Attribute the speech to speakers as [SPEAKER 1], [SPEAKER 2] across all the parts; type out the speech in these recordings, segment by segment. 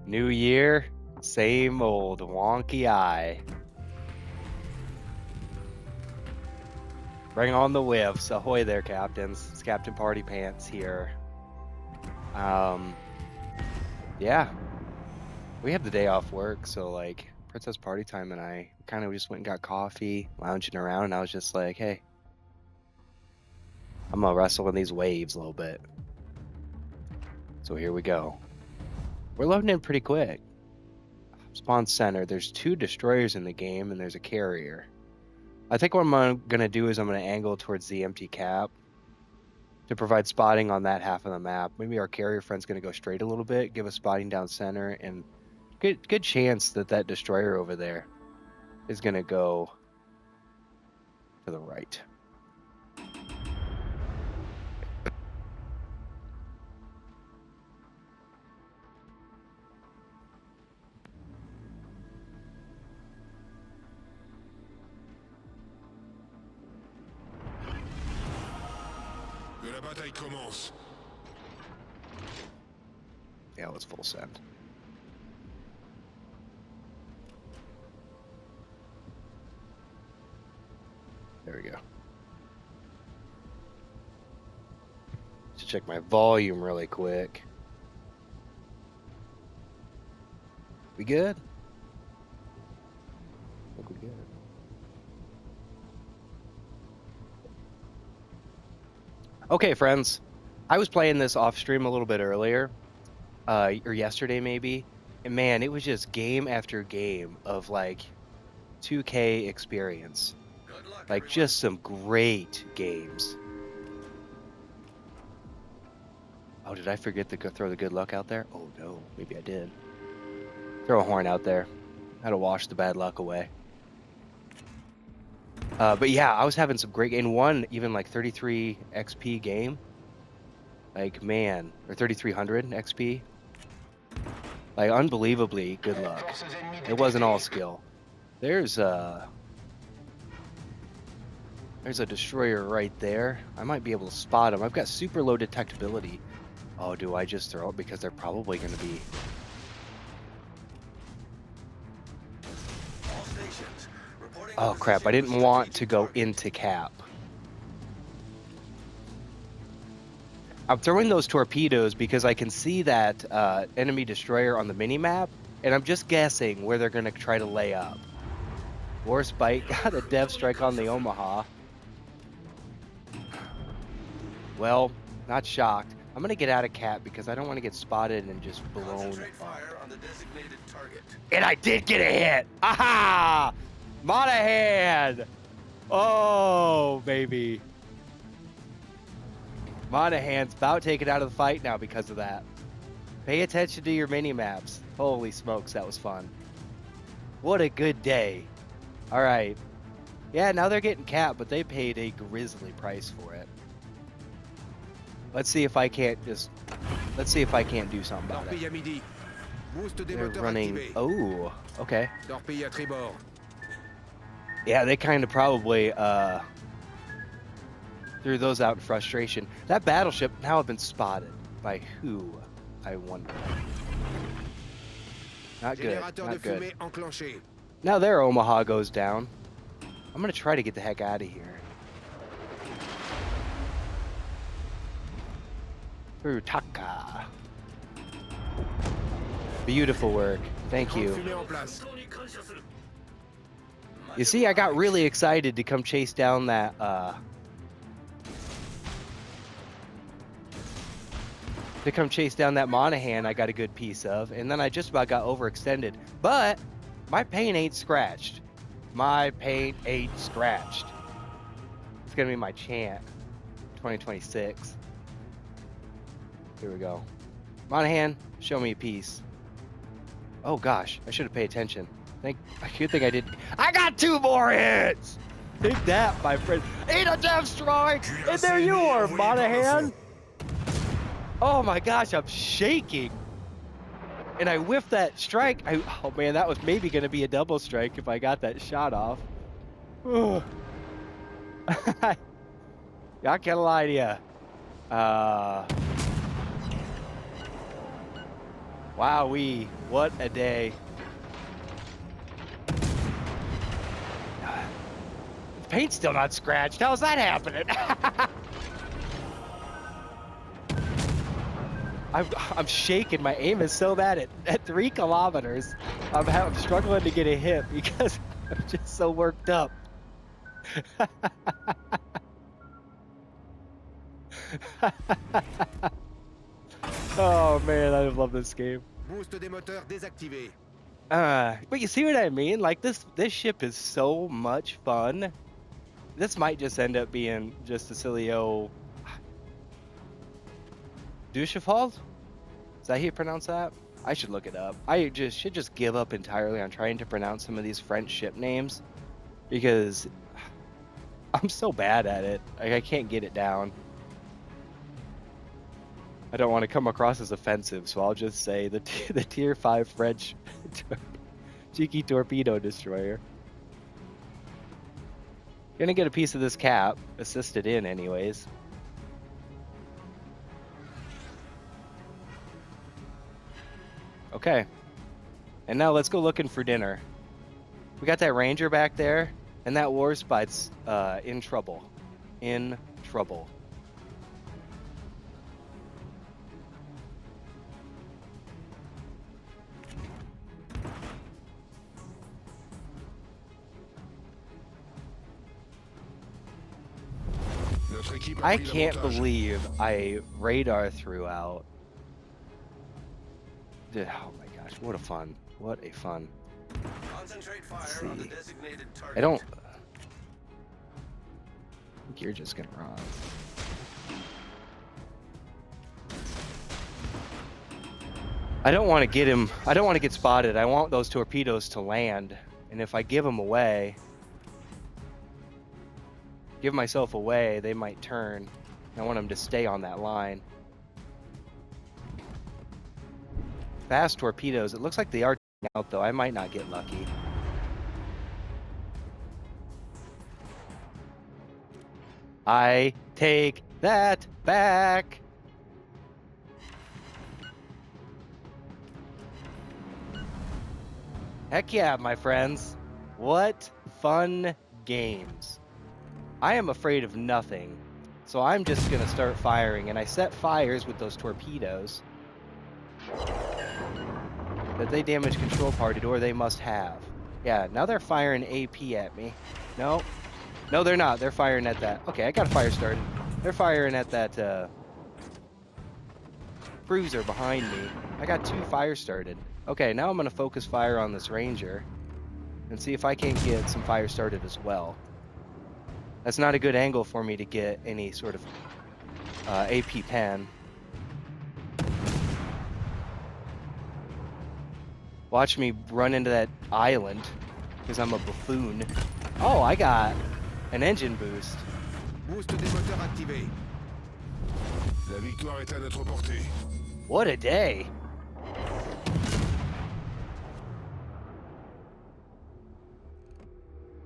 [SPEAKER 1] New year, same old wonky eye. Bring on the whiffs. Ahoy there, captains. It's Captain Party Pants here. Yeah. We have the day off work, so like Princess Party Time and I kind of just went and got coffee, lounging around, and I was just like, hey, I'm gonna wrestle in these waves a little bit. So here we go. We're loading in pretty quick. Spawn center. There's 2 destroyers in the game, and there's a carrier. I think what I'm gonna do is I'm gonna angle towards the empty cap to provide spotting on that half of the map. Maybe our carrier friend's gonna go straight a little bit, give us spotting down center, and good chance that that destroyer over there is gonna go to the right.
[SPEAKER 2] Que la bataille commence.
[SPEAKER 1] Yeah, let's full send. There we go. Just check my volume really quick. We good? I think we good. Okay, friends. I was playing this off stream a little bit earlier, or yesterday maybe, and man, it was just game after game of like 2K experience. Like just some great games. Oh, did I forget to go throw the good luck out there? Oh no, maybe I did. Throw a horn out there. How to wash the bad luck away. But yeah, I was having some great game. One even like 33 XP game. Like man, or 3300 XP. Like unbelievably good luck. It wasn't all skill. There's a destroyer right there. I might be able to spot him. I've got super low detectability. Oh, do I just throw it? Because they're probably going to be... Oh, crap. I didn't want to go into cap. I'm throwing those torpedoes because I can see that enemy destroyer on the mini-map, and I'm just guessing where they're going to try to lay up. Warspite got a dev strike on the Omaha. Well, not shocked. I'm going to get out of cap because I don't want to get spotted and just blown up. And I did get a hit! Aha! Monahan! Oh, baby. Monahan's about taken out of the fight now because of that. Pay attention to your mini-maps. Holy smokes, that was fun. What a good day. All right. Yeah, now they're getting capped, but they paid a grisly price for it. Let's see if I can't just... Let's see if I can't do something about it. They're running... Oh, okay. Yeah, they kind of probably threw those out in frustration. That battleship now have been spotted. By who, I wonder. Not good, not good. Now their Omaha goes down. I'm going to try to get the heck out of here. Taka. Beautiful work. Thank you. You see, I got really excited to come chase down that Monahan I got a good piece of, and then I just about got overextended. But my paint ain't scratched. My paint ain't scratched. It's gonna be my chant. 2026. Here we go. Monahan, show me a piece. Oh gosh, I should have paid attention. Good thing I did. I got 2 more hits! Take that, my friend. Eat a death strike! And there you are, Monahan! Oh my gosh, I'm shaking. And I whiffed that strike. Oh man, that was maybe going to be a double strike if I got that shot off. Not gonna lie to you. Wowee, what a day. The paint's still not scratched. How's that happening? I'm shaking. My aim is so bad at 3 kilometers. I'm struggling to get a hit because I'm just so worked up. Oh man, I love this game.
[SPEAKER 3] Boost des moteurs désactivé.
[SPEAKER 1] But you see what I mean? Like this ship is so much fun. This might just end up being just a silly old Duchaffault? Is that how you pronounce that? I should look it up. I should just give up entirely on trying to pronounce some of these French ship names because I'm so bad at it. Like, I can't get it down. I don't want to come across as offensive, so I'll just say the Tier 5 French cheeky torpedo destroyer. Gonna get a piece of this cap, assisted in anyways. Okay. And now let's go looking for dinner. We got that Ranger back there, and that Warspite's in trouble. In trouble. I can't believe I radar threw out. Dude, oh my gosh, what a fun. What a fun.
[SPEAKER 3] Concentrate fire on the designated target.
[SPEAKER 1] I don't think you're just gonna run. I don't want to get him. I don't want to get spotted. I want those torpedoes to land. And if I give them away, give myself away, they might turn. I want them to stay on that line. Fast torpedoes. It looks like they are out though. I might not get lucky. I take that back. Heck yeah, my friends. What fun games. I am afraid of nothing. So I'm just going to start firing. And I set fires with those torpedoes that they damage control party, or they must have. Yeah, now they're firing AP at me. No. No, they're not. They're firing at that. Okay, I got a fire started. They're firing at that cruiser behind me. I got 2 fires started. Okay, now I'm going to focus fire on this Ranger and see if I can't get some fire started as well. That's not a good angle for me to get any sort of AP pen. Watch me run into that island because I'm a buffoon. Oh, I got an engine boost.
[SPEAKER 3] Boost des moteurs activé.
[SPEAKER 2] La victoire est à notre portée.
[SPEAKER 1] What a day.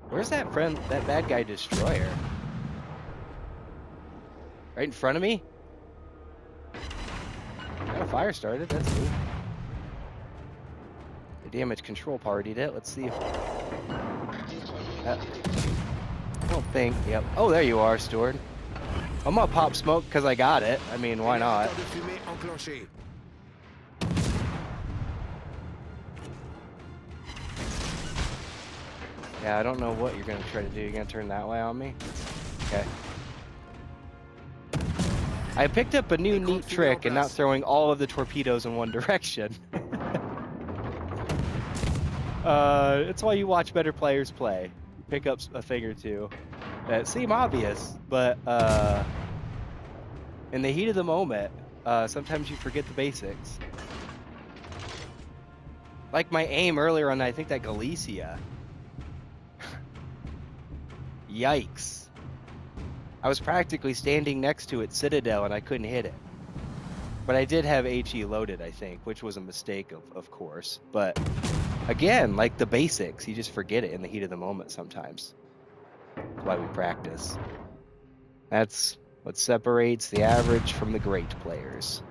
[SPEAKER 1] Where's that bad guy destroyer? Right in front of me? Got a fire started, that's cool. The damage control partied it. Let's see if... I don't think... Yep. Oh, there you are, Stuart. I'm gonna pop smoke because I got it. I mean, why not? Yeah, I don't know what you're gonna try to do. You're gonna turn that way on me? Okay. I picked up a new neat trick and not throwing all of the torpedoes in one direction. It's why you watch better players play. You pick up a thing or two that seem obvious, but in the heat of the moment, sometimes you forget the basics. Like my aim earlier on, I think that Galicia. Yikes. I was practically standing next to it, Citadel, and I couldn't hit it. But I did have HE loaded, I think, which was a mistake, of course. But again, like the basics, you just forget it in the heat of the moment sometimes. That's why we practice. That's what separates the average from the great players.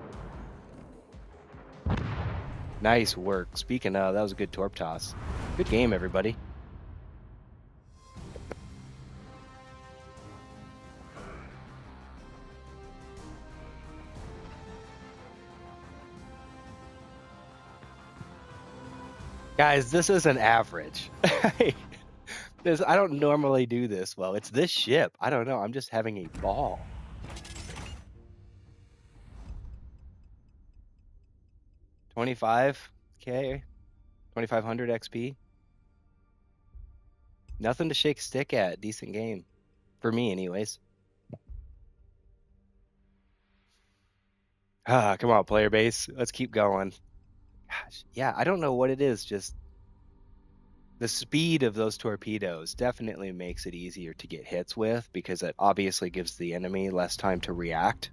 [SPEAKER 1] Nice work. Speaking of, that was a good torp toss. Good game, everybody. Guys, this is an average. I don't normally do this well. It's this ship. I don't know. I'm just having a ball. $25K, 2,500 XP. Nothing to shake a stick at. Decent game. For me, anyways. Come on, player base. Let's keep going. Gosh, yeah, I don't know what it is. Just the speed of those torpedoes definitely makes it easier to get hits with because it obviously gives the enemy less time to react.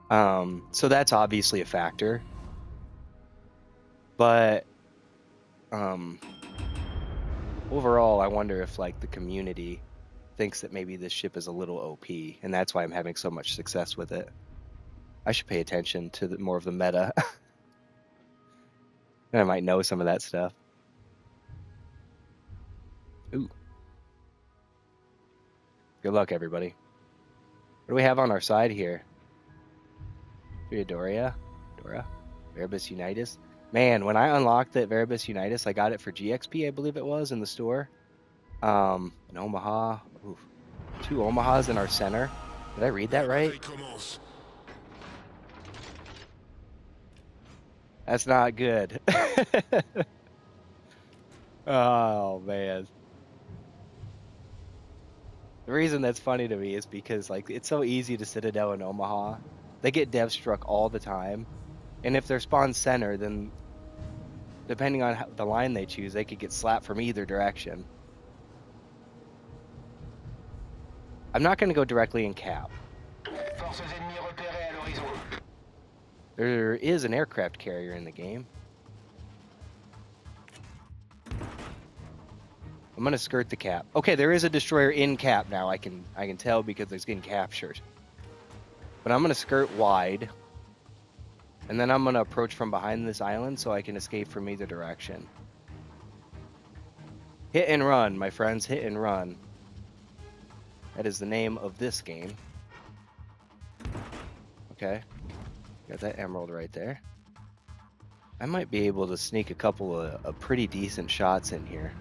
[SPEAKER 1] So that's obviously a factor. But overall, I wonder if like the community thinks that maybe this ship is a little OP, and that's why I'm having so much success with it. I should pay attention to more of the meta. And I might know some of that stuff. Ooh. Good luck, everybody. What do we have on our side here? Dora, Veribus Unitas. Man, when I unlocked that Veribus Unitas, I got it for GXP, I believe it was, in the store. An Omaha. Ooh. 2 Omahas in our center. Did I read that right? That's not good. Oh, man. The reason that's funny to me is because like it's so easy to Citadel in Omaha. They get dev struck all the time. And if they're spawn center, then depending on the line they choose, they could get slapped from either direction. I'm not going to go directly in cap. There is an aircraft carrier in the game. I'm gonna skirt the cap. Okay, there is a destroyer in cap now. I can tell because it's getting captured. But I'm gonna skirt wide, and then I'm gonna approach from behind this island so I can escape from either direction. Hit and run, my friends. Hit and run. That is the name of this game. Okay, got that emerald right there. I might be able to sneak a couple of pretty decent shots in here.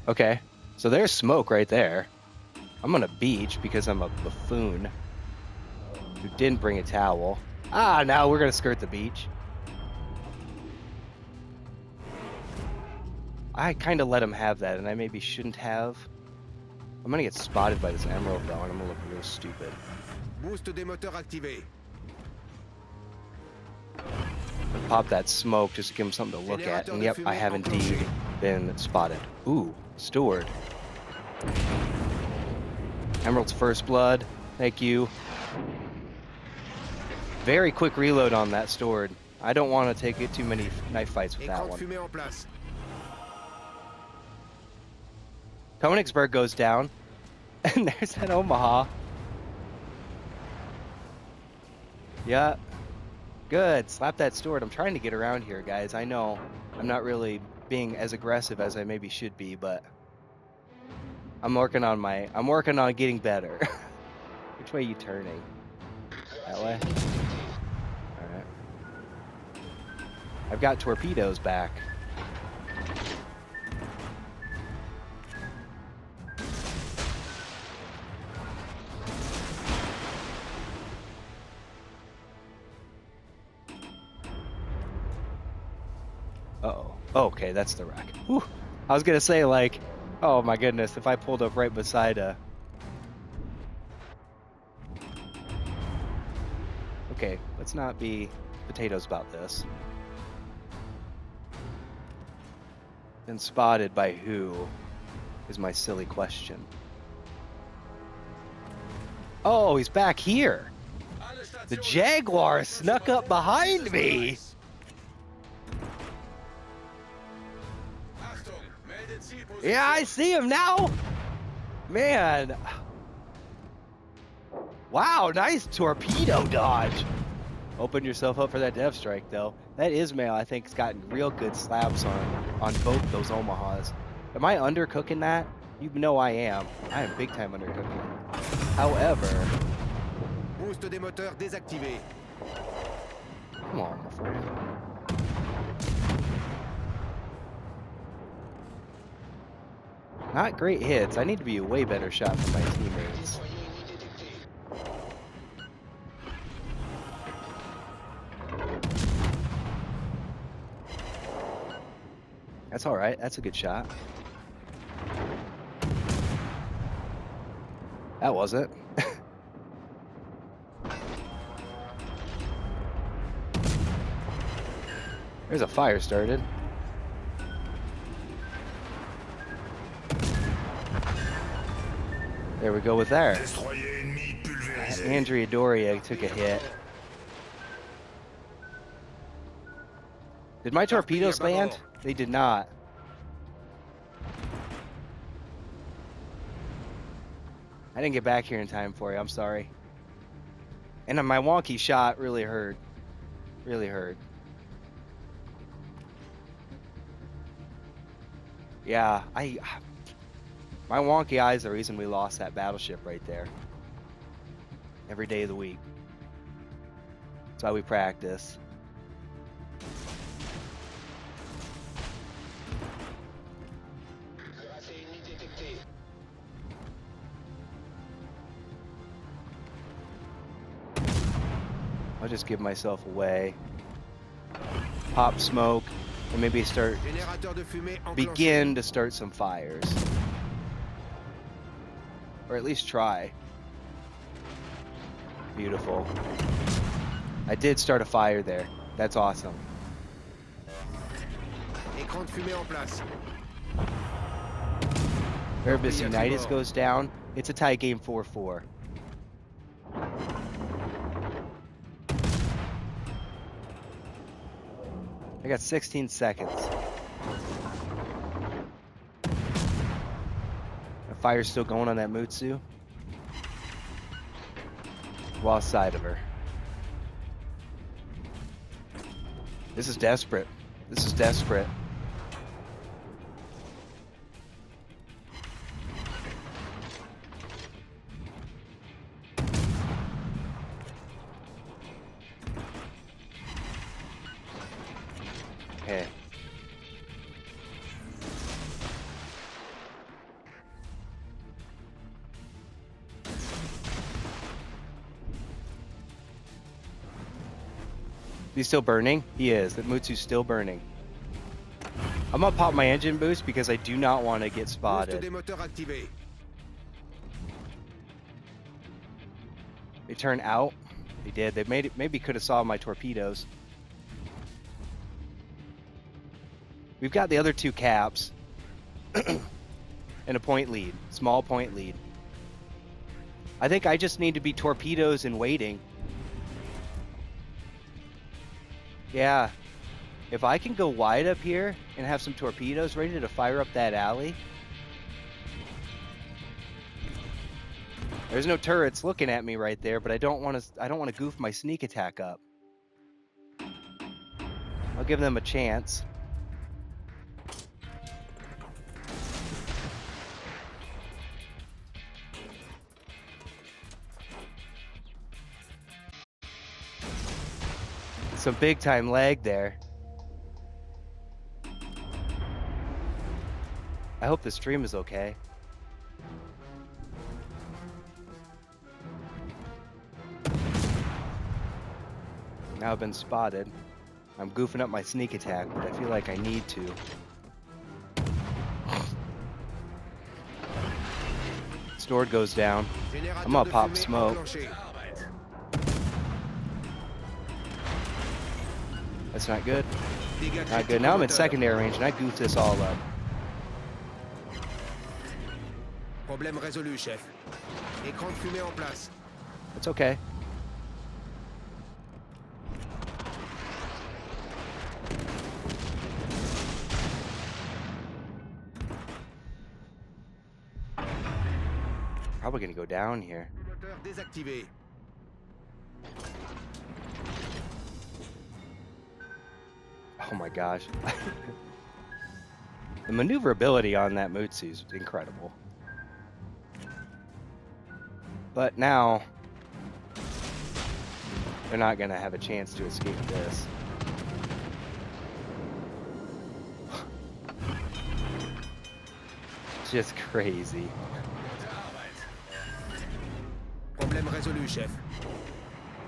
[SPEAKER 1] Okay, so there's smoke right there. I'm gonna beach because I'm a buffoon who didn't bring a towel. Now we're gonna skirt the beach. I kind of let him have that, and I maybe shouldn't have. I'm gonna get spotted by this emerald though, and I'm gonna look real stupid.
[SPEAKER 3] Boost des moteurs activé.
[SPEAKER 1] Pop that smoke just to give him something to look at, and yep, I have indeed been spotted. Ooh, steward. Emerald's first blood. Thank you. Very quick reload on that steward. I don't want to take it too many knife fights with that one. Königsberg goes down, and there's that Omaha. Yeah. Good. Slap that steward. I'm trying to get around here, guys. I know I'm not really being as aggressive as I maybe should be, but I'm working on getting better. Which way are you turning? That way? Alright. I've got torpedoes back. Uh-oh. Okay, that's the wreck. Whew. I was gonna say, like, oh my goodness, if I pulled up right beside a... Okay, let's not be potatoes about this. Been spotted by who is my silly question. Oh, he's back here! The Jaguar snuck up behind me! Yeah, I see him now! Man, Wow, nice torpedo dodge. Open yourself up for that dev strike, though. That Ismail, I think, has gotten real good slaps on both those Omahas. Am I undercooking that? You know I am. I am big time undercooking it. However,
[SPEAKER 3] Boost des moteurs désactivé.
[SPEAKER 1] come on, my friend. Not great hits. I need to be a way better shot for my teammates. That's all right. That's a good shot. That wasn't. There's a fire started. There we go with that.
[SPEAKER 2] Destroyer ennemi pulvérisé.
[SPEAKER 1] Andrea Doria took a hit. Did my torpedoes land? They did not. I didn't get back here in time for you. I'm sorry. And my wonky shot really hurt. Really hurt. Yeah, my wonky eye is the reason we lost that battleship right there. Every day of the week. That's why we practice. I'll just give myself away. Pop smoke, and maybe begin to start some fires. Or at least try. Beautiful. I did start a fire there. That's awesome.
[SPEAKER 3] Écran de fumée en place.
[SPEAKER 1] Erebus Unitas goes down. It's a tie game 4-4. I got 16 seconds. The fire's still going on that Mutsu. Lost sight of her. This is desperate. This is desperate. Okay. He's still burning? He is. The Mutsu's still burning. I'm gonna pop my engine boost because I do not want to get
[SPEAKER 3] Boost
[SPEAKER 1] spotted.
[SPEAKER 3] des moteurs activé.
[SPEAKER 1] They turned out. They did. They made it. Maybe could have saw my torpedoes. We've got the other two caps and a point lead, small point lead. I think I just need to be torpedoes and waiting. Yeah, if I can go wide up here and have some torpedoes ready to fire up that alley. There's no turrets looking at me right there, but I don't want to goof my sneak attack up. I'll give them a chance. Some big time lag there. I hope the stream is okay. Now I've been spotted. I'm goofing up my sneak attack, but I feel like I need to. Stored goes down. I'm gonna pop smoke. That's not good. Not good. Now I'm in secondary range and I goofed this all up.
[SPEAKER 3] Problème résolu, chef. Écran de fumée en place.
[SPEAKER 1] It's okay. Probably gonna go down here.
[SPEAKER 3] Moteur désactivé.
[SPEAKER 1] Oh my gosh. The maneuverability on that Mutsu is incredible. But now, they're not going to have a chance to escape this. It's just crazy.
[SPEAKER 3] Problème résolu, chef.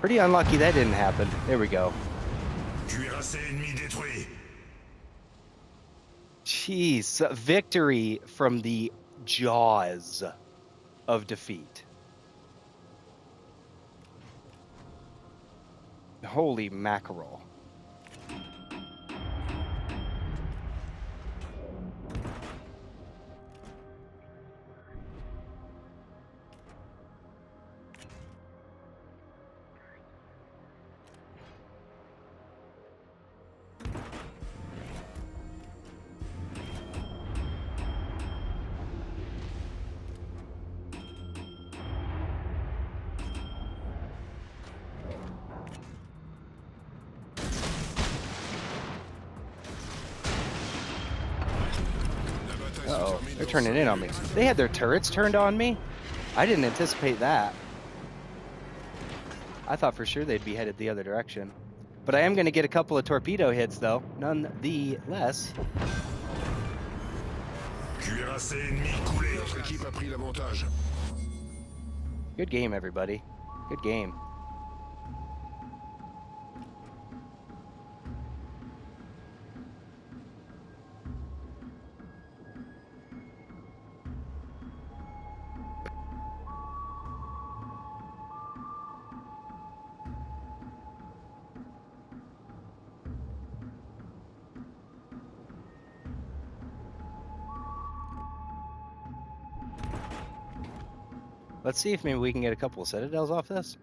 [SPEAKER 1] Pretty unlucky that didn't happen. There we go.
[SPEAKER 2] Cuirassé ennemi détruit.
[SPEAKER 1] Jeez, victory from the jaws of defeat. Holy mackerel. Uh-oh, they're turning in on me. They had their turrets turned on me? I didn't anticipate that. I thought for sure they'd be headed the other direction. But I am going to get a couple of torpedo hits, though, nonetheless.
[SPEAKER 2] Cuirassé ennemi coulé.
[SPEAKER 3] Notre équipe a pris l'avantage.
[SPEAKER 1] Good game, everybody. Good game. Let's see if maybe we can get a couple of citadels off this.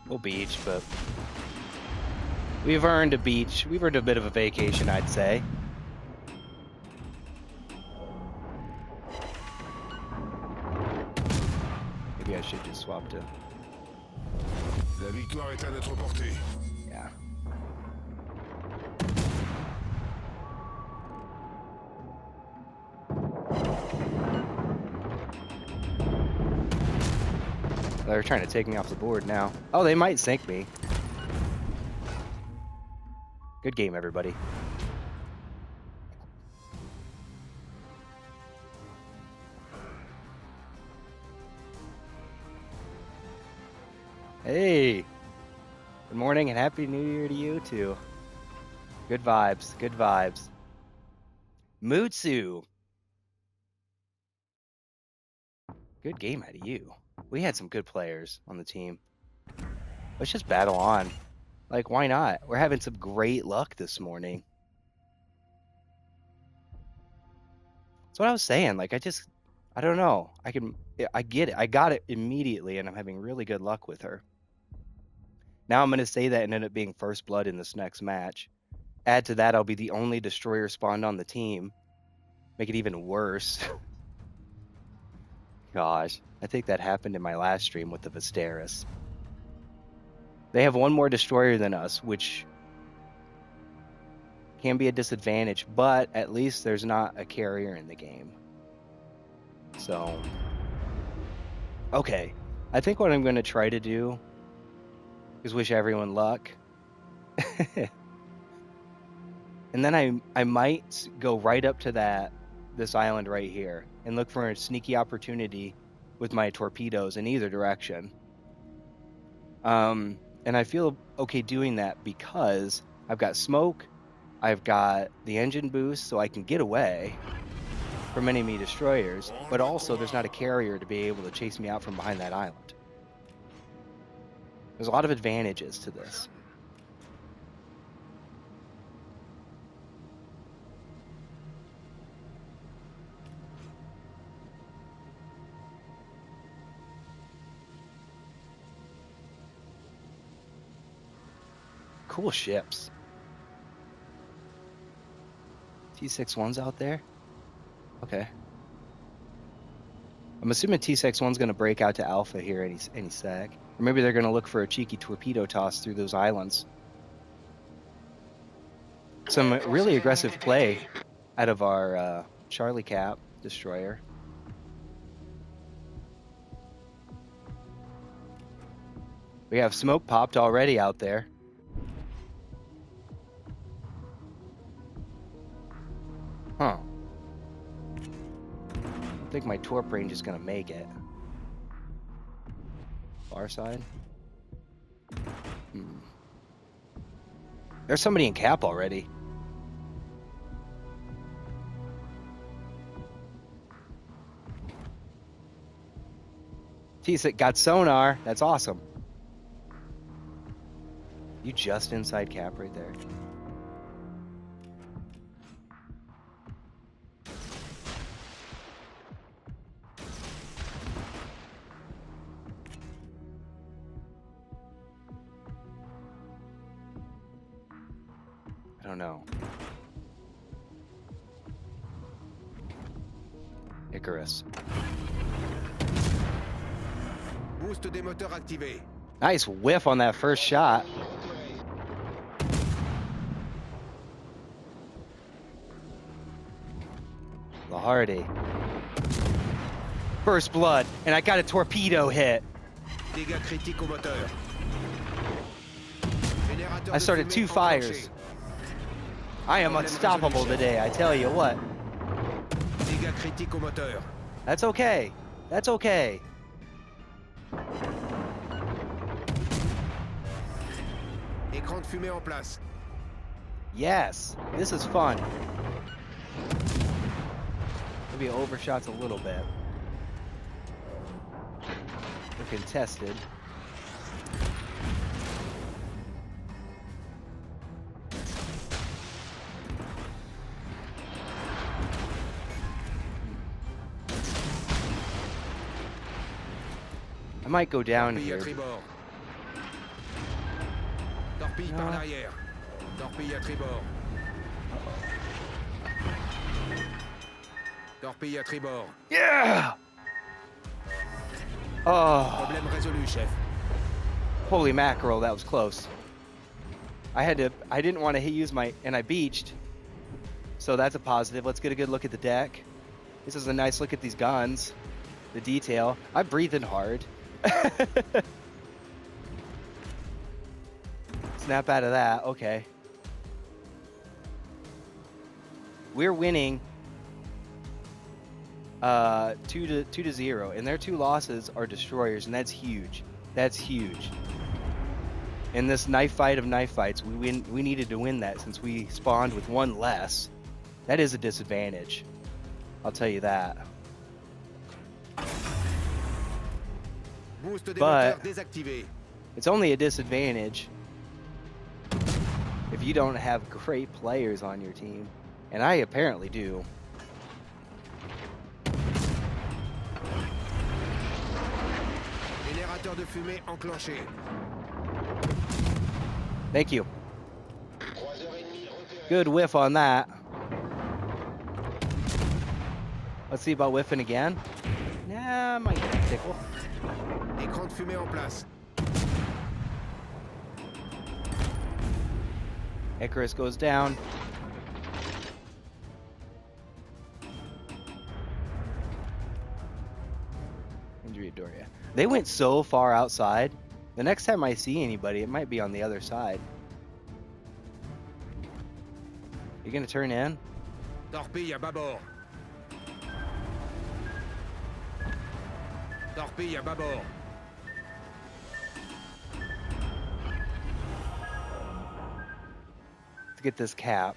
[SPEAKER 1] We'll beach, but we've earned a beach. We've earned a bit of a vacation, I'd say. Maybe I should just swap to...
[SPEAKER 3] La victoire est à notre portée.
[SPEAKER 1] Yeah. They're trying to take me off the board now. Oh, they might sink me. Good game, everybody. Hey! Good morning and Happy New Year to you, too. Good vibes, good vibes. Mutsu! Good game out of you. We had some good players on the team. Let's just battle on. Like, why not? We're having some great luck this morning. That's what I was saying. Like, I don't know. I get it. I got it immediately, and I'm having really good luck with her. Now I'm going to say that and end up being first blood in this next match. Add to that, I'll be the only destroyer spawned on the team. Make it even worse. Gosh, I think that happened in my last stream with the Visteris. They have one more destroyer than us, which can be a disadvantage, but at least there's not a carrier in the game. So, okay. I think what I'm going to try to do is wish everyone luck. And then I might go right up to this island right here and look for a sneaky opportunity with my torpedoes in either direction. And I feel okay doing that because I've got smoke, I've got the engine boost, so I can get away from enemy destroyers, but also there's not a carrier to be able to chase me out from behind that island. There's a lot of advantages to this. cool ships. T61's out there? Okay. I'm assuming T61's going to break out to Alpha here any sec. Or maybe they're going to look for a cheeky torpedo toss through those islands. Some really aggressive play out of our Charlie Cap destroyer. We have smoke popped already out there. Huh. I think my torp range is going to make it. Far side. There's somebody in cap already. T-6 got sonar. That's awesome. You just inside cap right there. I don't know. Icarus.
[SPEAKER 3] Boost des moteurs activé.
[SPEAKER 1] Nice whiff on that first shot. Lahardy. First blood, and I got a torpedo hit.
[SPEAKER 3] Dégâts critiques au moteur. Générateur
[SPEAKER 1] I
[SPEAKER 3] de
[SPEAKER 1] started
[SPEAKER 3] fumée
[SPEAKER 1] 2
[SPEAKER 3] enclenché.
[SPEAKER 1] fires. I am unstoppable today, I tell you what.
[SPEAKER 3] Dégâts critiques au moteur.
[SPEAKER 1] That's okay. That's okay.
[SPEAKER 3] Écran de fumée en place.
[SPEAKER 1] Yes, this is fun. Maybe it overshots a little bit. We're contested. I might go down
[SPEAKER 3] Torpille à
[SPEAKER 1] here.
[SPEAKER 3] tribord. Torpille par l'arrière. Torpille à tribord. Torpille à tribord.
[SPEAKER 1] Yeah! Oh,
[SPEAKER 3] Problème résolu, chef.
[SPEAKER 1] holy mackerel, that was close. I didn't want to use my, and I beached. So that's a positive. Let's get a good look at the deck. This is a nice look at these guns. The detail. I'm breathing hard. Snap out of that. Okay. We're winning 2-0, and their 2 losses are destroyers, and that's huge. That's huge. In this knife fight of knife fights, we needed to win that since we spawned with 1 less. That is a disadvantage. I'll tell you that.
[SPEAKER 3] Boost des
[SPEAKER 1] But
[SPEAKER 3] moteurs désactivé.
[SPEAKER 1] it's only a disadvantage if you don't have great players on your team, and I apparently do.
[SPEAKER 3] Générateur de fumée enclenché.
[SPEAKER 1] Thank you. Good whiff on that. Let's see about whiffing again. Nah, I might get a tickle.
[SPEAKER 3] Écran de fumée en place.
[SPEAKER 1] Icarus goes down. Injury Doria. They went so far outside. The next time I see anybody, it might be on the other side. You gonna turn in?
[SPEAKER 3] Torpille à bâbord. Torpille à bâbord.
[SPEAKER 1] Let's get this cap.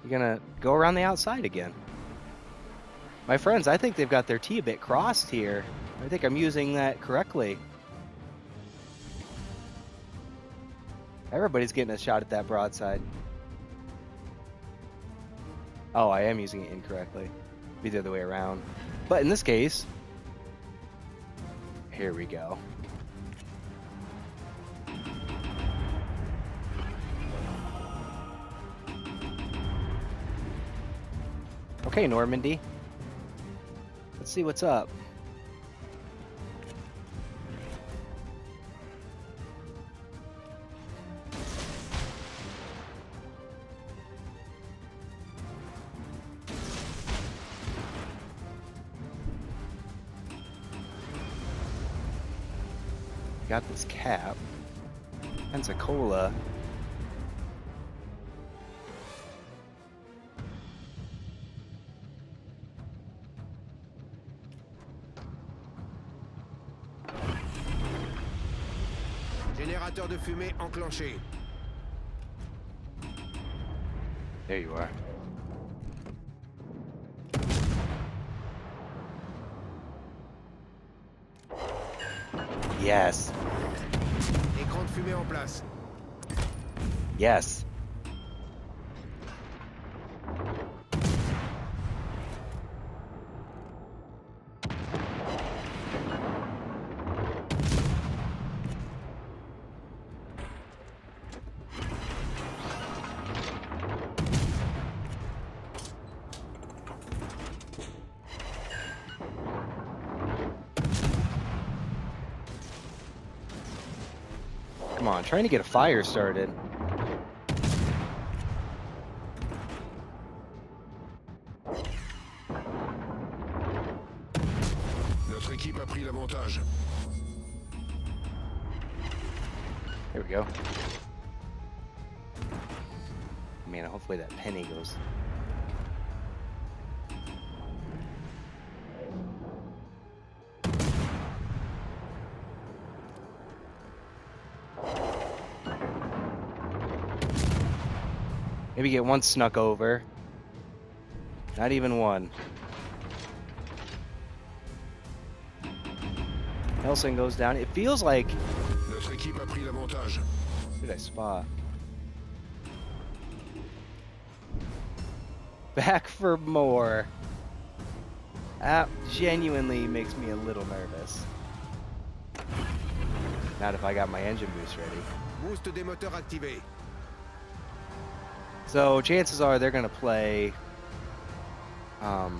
[SPEAKER 1] You're gonna go around the outside again. My friends, I think they've got their T a bit crossed here. I think I'm using that correctly. Everybody's getting a shot at that broadside. Oh, I am using it incorrectly. Be the other way around. But in this case, here we go. Okay, Normandy. Let's see what's up. Got this cap. Pensacola.
[SPEAKER 3] Générateur de fumée enclenché.
[SPEAKER 1] There you are. Yes.
[SPEAKER 3] Écran de fumée en place.
[SPEAKER 1] Yes. Come on, trying to get a fire started.
[SPEAKER 2] Notre équipe a pris l'avantage.
[SPEAKER 1] There we go. Man, hopefully that penny goes. Maybe get one snuck over. Not even one. Helsing goes down. It feels like...
[SPEAKER 2] Notre équipe a pris l'avantage.
[SPEAKER 1] Who did I spot? Back for more. That genuinely makes me a little nervous. Not if I got my engine boost ready.
[SPEAKER 3] Boost des moteurs activé.
[SPEAKER 1] So chances are they're gonna play the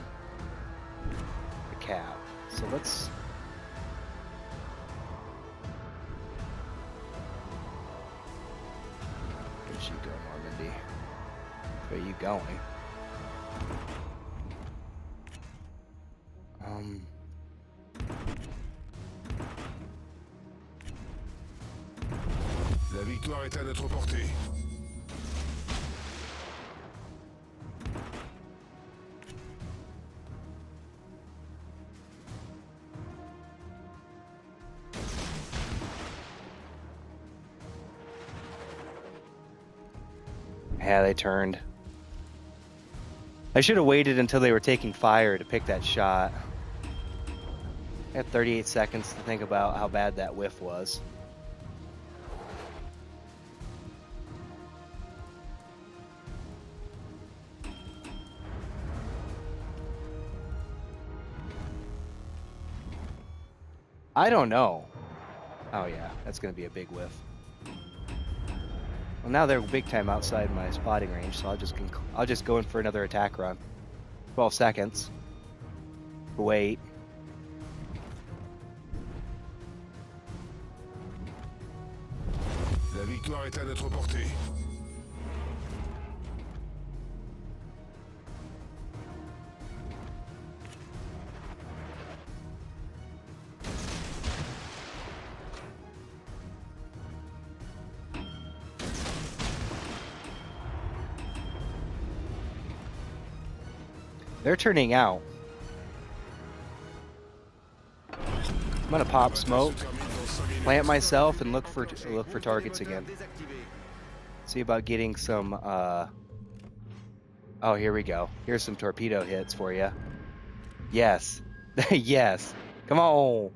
[SPEAKER 1] cap. So let's... Where'd you go, Normandy? Where are you going?
[SPEAKER 2] La victoire est à notre portée.
[SPEAKER 1] Yeah, they turned. I should have waited until they were taking fire to pick that shot. I had 38 seconds to think about how bad that whiff was. I don't know. Oh yeah, that's gonna be a big whiff. Well, now they're big time outside my spotting range, so I'll just go in for another attack run. 12 seconds. Wait.
[SPEAKER 2] La victoire est à notre portée.
[SPEAKER 1] They're turning out. I'm gonna pop smoke, plant myself, and look for targets again. See about getting some. Oh, here we go. Here's some torpedo hits for you. Yes, yes. Come on.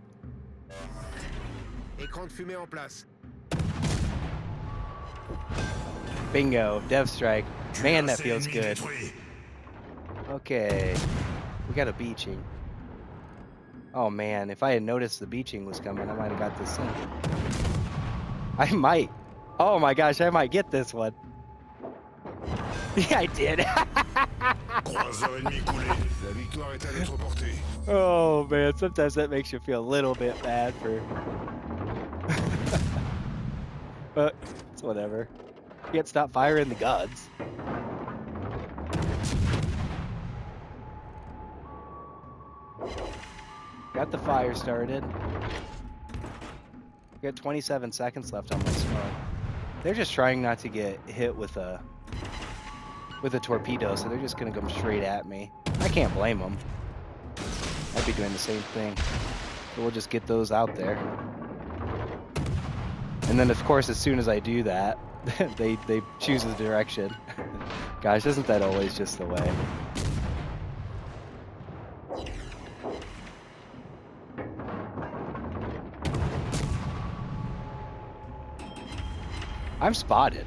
[SPEAKER 3] Écran de fumée en place.
[SPEAKER 1] Bingo. Dev strike. Man, that feels good.
[SPEAKER 2] Détruit.
[SPEAKER 1] Okay. We got a beaching. Oh man, if I had noticed the beaching was coming, I might have got this in. I might. Oh my gosh, I might get this one. Yeah, I did.
[SPEAKER 2] Croiseur ennemi coulé. La victoire est à notre portée.
[SPEAKER 1] Oh man, sometimes that makes you feel a little bit bad for. But it's whatever. You can't stop firing the guns. Got the fire started. Got 27 seconds left on my smoke. They're just trying not to get hit with a torpedo, so they're just gonna come straight at me. I can't blame them. I'd be doing the same thing. So we'll just get those out there. And then of course, as soon as I do that, they choose the direction. Gosh, isn't that always just the way? I'm spotted.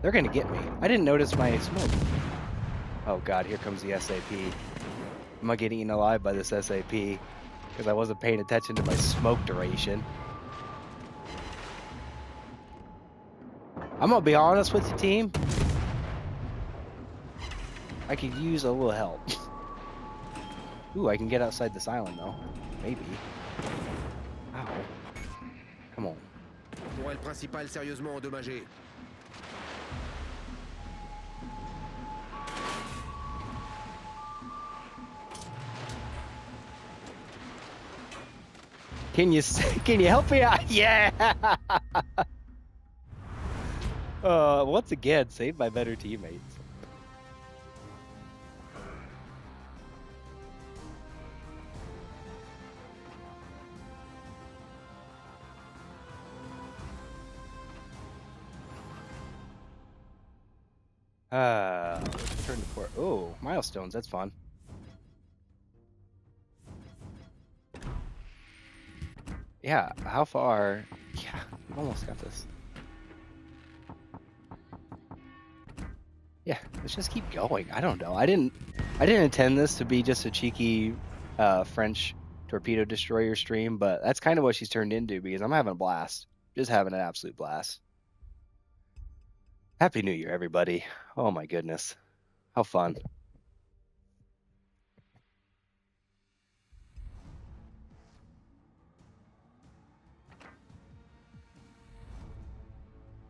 [SPEAKER 1] They're gonna get me. I didn't notice my smoke. Oh god, here comes the SAP. I'm gonna get eaten alive by this SAP because I wasn't paying attention to my smoke duration. I'm gonna be honest with you, team. I could use a little help. Ooh, I can get outside this island though. Maybe. Ow. Come on.
[SPEAKER 3] Tourelle principale sérieusement endommagée.
[SPEAKER 1] Can you help me out? Yeah. Once again, saved by better teammates. Let's return to port. Oh, milestones. That's fun. Yeah, how far? Yeah, I've almost got this. Yeah, let's just keep going. I don't know. I didn't intend this to be just a cheeky French torpedo destroyer stream, but that's kind of what she's turned into because I'm having a blast. Just having an absolute blast. Happy New Year, everybody. Oh my goodness. How fun.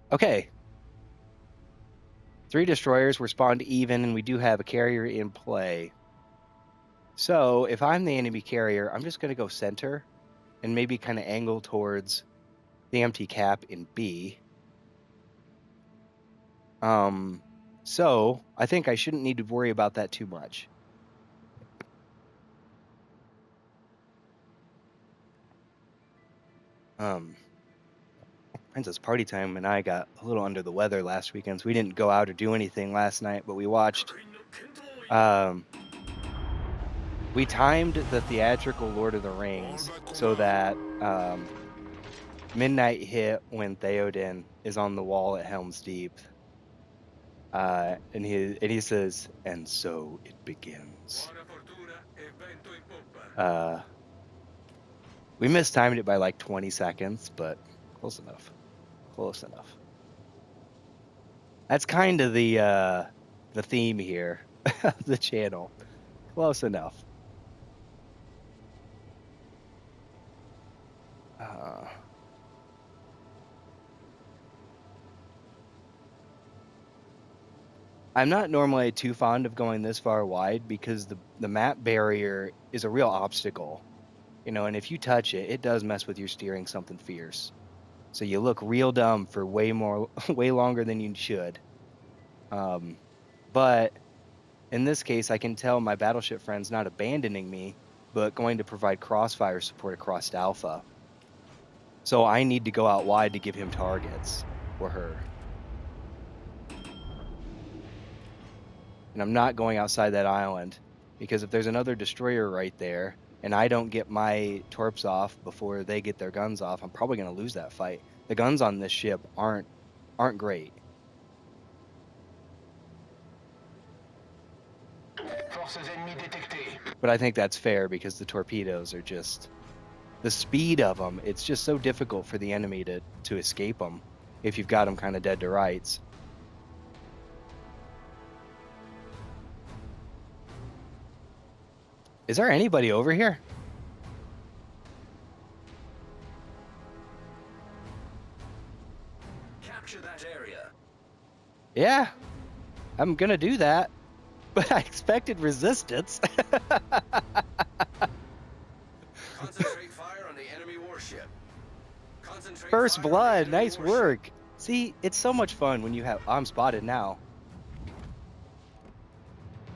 [SPEAKER 1] Okay. 3 destroyers were spawned even, and we do have a carrier in play. So if I'm the enemy carrier, I'm just going to go center and maybe kind of angle towards the empty cap in B. So I think I shouldn't need to worry about that too much. Princess Party Time and I got a little under the weather last weekend, so we didn't go out or do anything last night, but we watched. We timed the theatrical Lord of the Rings so that midnight hit when Theoden is on the wall at Helm's Deep. And he says, and so it begins. We mistimed it by like 20 seconds, but close enough. Close enough. That's kind of the theme here of the channel. Close enough. I'm not normally too fond of going this far wide because the map barrier is a real obstacle, you know, and if you touch it, it does mess with your steering something fierce. So you look real dumb for way longer than you should. But in this case, I can tell my battleship friend's not abandoning me, but going to provide crossfire support across Alpha. So I need to go out wide to give him targets, or her. And I'm not going outside that island, because if there's another destroyer right there, and I don't get my torps off before they get their guns off, I'm probably going to lose that fight. The guns on this ship aren't great.
[SPEAKER 3] Forces ennemies détectées.
[SPEAKER 1] But I think that's fair because the torpedoes are just... The speed of them, it's just so difficult for the enemy to escape them if you've got them kind of dead to rights. Is there anybody over here?
[SPEAKER 3] Capture that area.
[SPEAKER 1] Yeah, I'm gonna do that, but I expected resistance.
[SPEAKER 3] Concentrate fire on the enemy warship. Concentrate
[SPEAKER 1] First
[SPEAKER 3] fire on
[SPEAKER 1] blood,
[SPEAKER 3] the enemy
[SPEAKER 1] nice
[SPEAKER 3] warship.
[SPEAKER 1] work. See, it's so much fun when you have... I'm spotted now.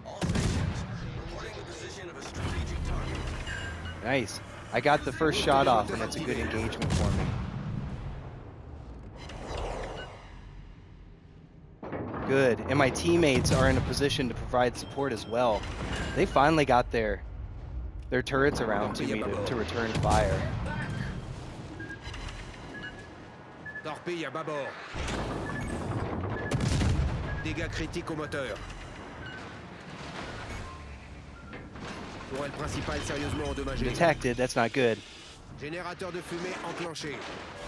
[SPEAKER 3] All stations, reporting the position of a strategic target.
[SPEAKER 1] Nice. I got the first shot off, and that's a good engagement for me. Good. And my teammates are in a position to provide support as well. They finally got their turrets around to me to return fire.
[SPEAKER 3] Torpille à bâbord. Dégâts critiques au moteur. Tourelle principale sérieusement endommagée.
[SPEAKER 1] Detected. That's not good.
[SPEAKER 3] Générateur de fumée enclenché.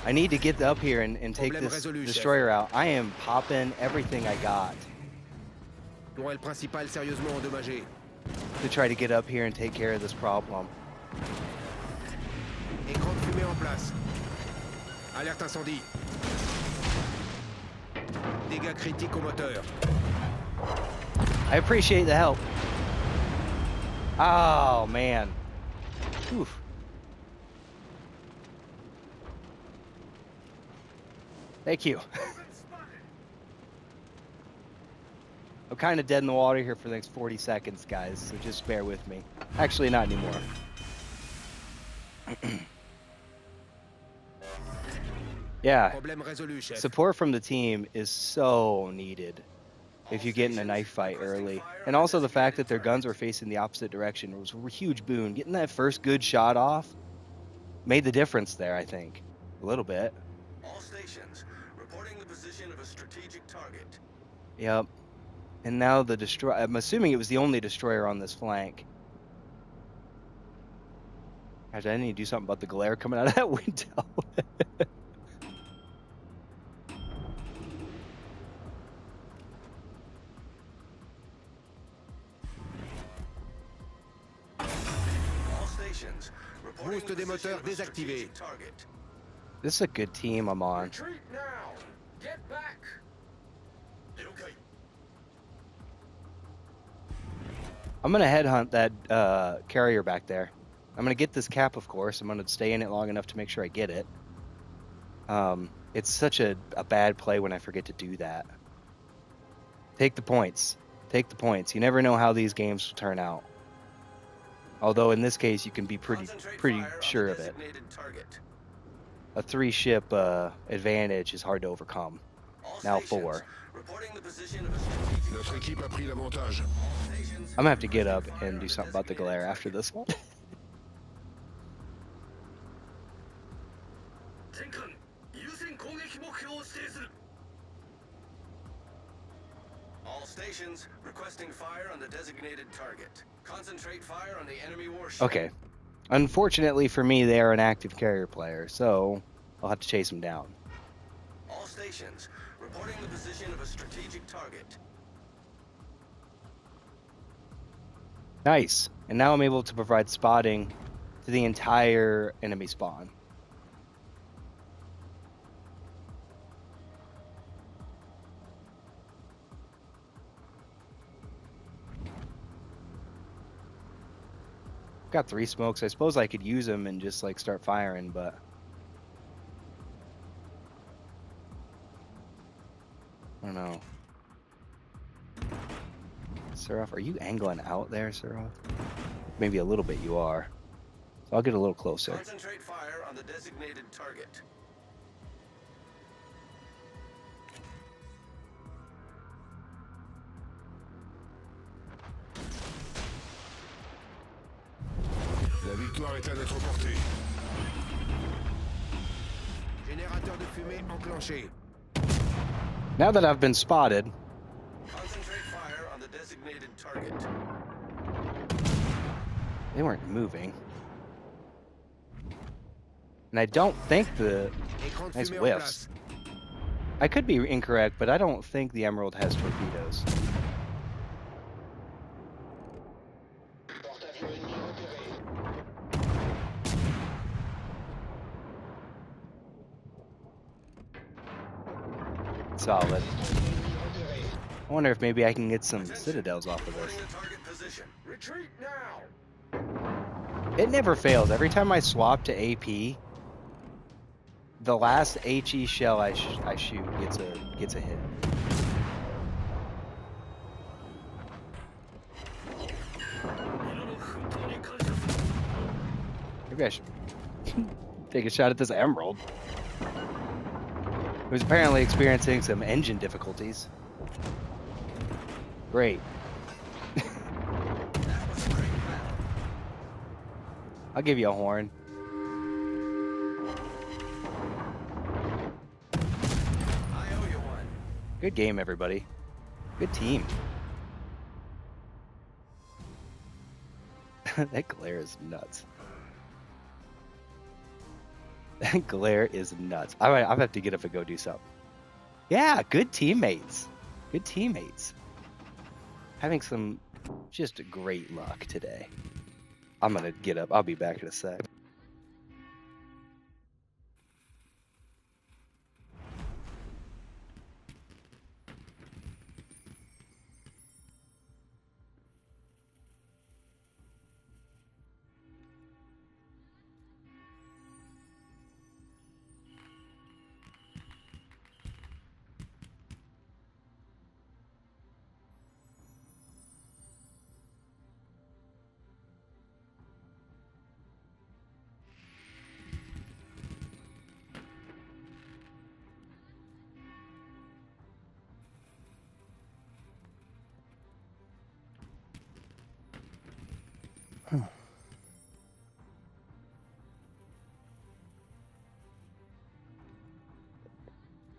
[SPEAKER 1] I need to get up here and take
[SPEAKER 3] Problème
[SPEAKER 1] this
[SPEAKER 3] résolu, chef.
[SPEAKER 1] destroyer out. I am popping everything I got
[SPEAKER 3] Tourelle principale sérieusement endommagée.
[SPEAKER 1] to try to get up here and take care of this problem.
[SPEAKER 3] Écran de fumée en place. Alerte incendie. Dégâts critiques au moteur.
[SPEAKER 1] I appreciate the help. Oh, man. Oof. Thank you. I'm kind of dead in the water here for the next 40 seconds, guys, so just bear with me. Actually, not anymore. Yeah,
[SPEAKER 3] Problème résolu, chef.
[SPEAKER 1] support from the team is so needed if you get in a knife fight early. And also the fact that their guns were facing the opposite direction was a huge boon. Getting that first good shot off made the difference there, I think. A little bit.
[SPEAKER 3] All stations, reporting the position of a strategic target.
[SPEAKER 1] Yep. And now the destroyer... I'm assuming it was the only destroyer on this flank. Gosh, I need to do something about the glare coming out of that window.
[SPEAKER 3] All stations, reporting
[SPEAKER 4] Boost
[SPEAKER 3] the
[SPEAKER 4] des
[SPEAKER 3] position
[SPEAKER 4] moteurs
[SPEAKER 3] of a
[SPEAKER 4] désactivé.
[SPEAKER 3] strategic target.
[SPEAKER 1] This is a good team I'm on.
[SPEAKER 3] Retreat now. Get back. 了解.
[SPEAKER 1] I'm going to headhunt that carrier back there. I'm going to get this cap, of course. I'm going to stay in it long enough to make sure I get it. It's such a bad play when I forget to do that. Take the points. Take the points. You never know how these games will turn out. Although in this case, you can be pretty sure of it. A 3-ship advantage is hard to overcome. Now 4.
[SPEAKER 2] Notre équipe a pris l'avantage.
[SPEAKER 1] I'm going to have to get up and do something about the glare after this one.
[SPEAKER 3] All stations requesting fire on the designated target. Concentrate fire on the enemy warship.
[SPEAKER 1] Okay. Unfortunately for me, they are an active carrier player, so I'll have to chase them down.
[SPEAKER 3] All stations reporting the position of a strategic target.
[SPEAKER 1] Nice. And now I'm able to provide spotting to the entire enemy spawn. Got 3 smokes. I suppose I could use them and just like start firing, but I don't know. Seraph, are you angling out there, Seraph? Maybe a little bit you are. So I'll get a little closer.
[SPEAKER 3] Concentrate fire on the designated target.
[SPEAKER 2] La victoire est à notre portée.
[SPEAKER 4] Générateur de fumée enclenché.
[SPEAKER 1] Now that I've been spotted,
[SPEAKER 3] Concentrate fire on the designated target.
[SPEAKER 1] They weren't moving. And I don't think the...
[SPEAKER 4] Écran de
[SPEAKER 1] Nice
[SPEAKER 4] fumée en
[SPEAKER 1] whiffs.
[SPEAKER 4] place.
[SPEAKER 1] I could be incorrect, but I don't think the Emerald has torpedoes. Solid. I wonder if maybe I can get some citadels off of this.
[SPEAKER 3] Reporting the target position.
[SPEAKER 4] Retreat now.
[SPEAKER 1] It never fails. Every time I swap to AP, the last HE shell I shoot gets a hit. Maybe I should take a shot at this Emerald. It was apparently experiencing some engine difficulties. Great.
[SPEAKER 3] That was a great battle.
[SPEAKER 1] I'll give you a horn.
[SPEAKER 3] I owe you one.
[SPEAKER 1] Good game, everybody. Good team. That glare is nuts. That glare is nuts. I'm gonna have to get up and go do something. Yeah, good teammates. Good teammates. Having some just great luck today. I'm gonna get up. I'll be back in a sec.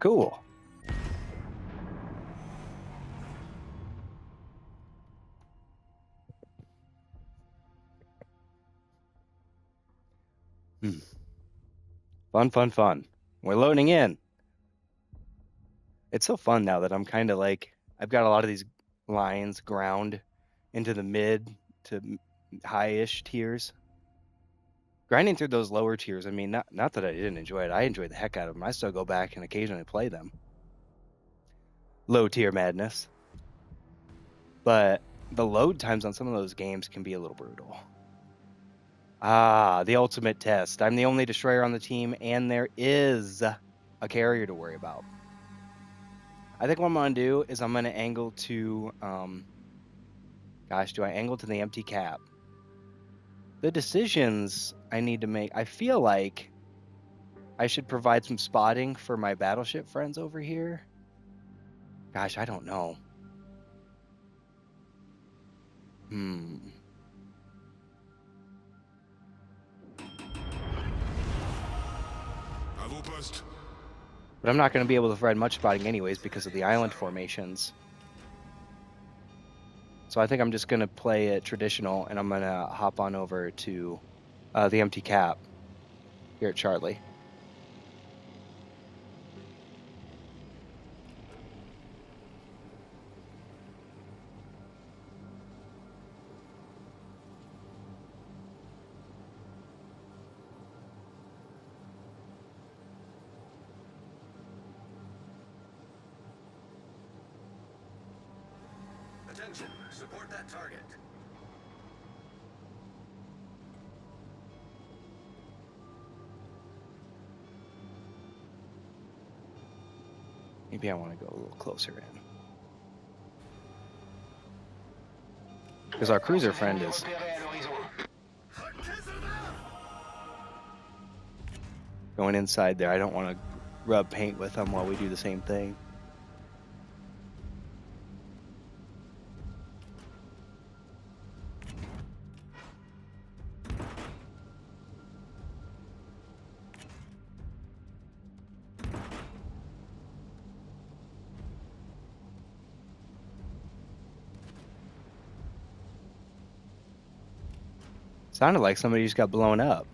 [SPEAKER 1] Cool. Fun, fun, fun. We're loading in. It's so fun now that I'm kind of like, I've got a lot of these lines ground into the mid to high-ish tiers. Grinding through those lower tiers, I mean, not that I didn't enjoy it. I enjoyed the heck out of them. I still go back and occasionally play them. Low tier madness. But the load times on some of those games can be a little brutal. Ah, the ultimate test. I'm the only destroyer on the team, and there is a carrier to worry about. I think what I'm going to do is I'm going to angle to, gosh, do I angle to the empty cap? The decisions I need to make, I feel like I should provide some spotting for my battleship friends over here. Gosh, I don't know.
[SPEAKER 2] À vos postes.
[SPEAKER 1] But I'm not going to be able to provide much spotting anyways because of the island formations. So I think I'm just going to play it traditional, and I'm going to hop on over to the empty cap here at Charlie.
[SPEAKER 3] Attention, support that target.
[SPEAKER 1] Maybe I want to go a little closer in. Because our cruiser friend is... going inside there. I don't want to rub paint with them while we do the same thing. Sounded like somebody just got blown up.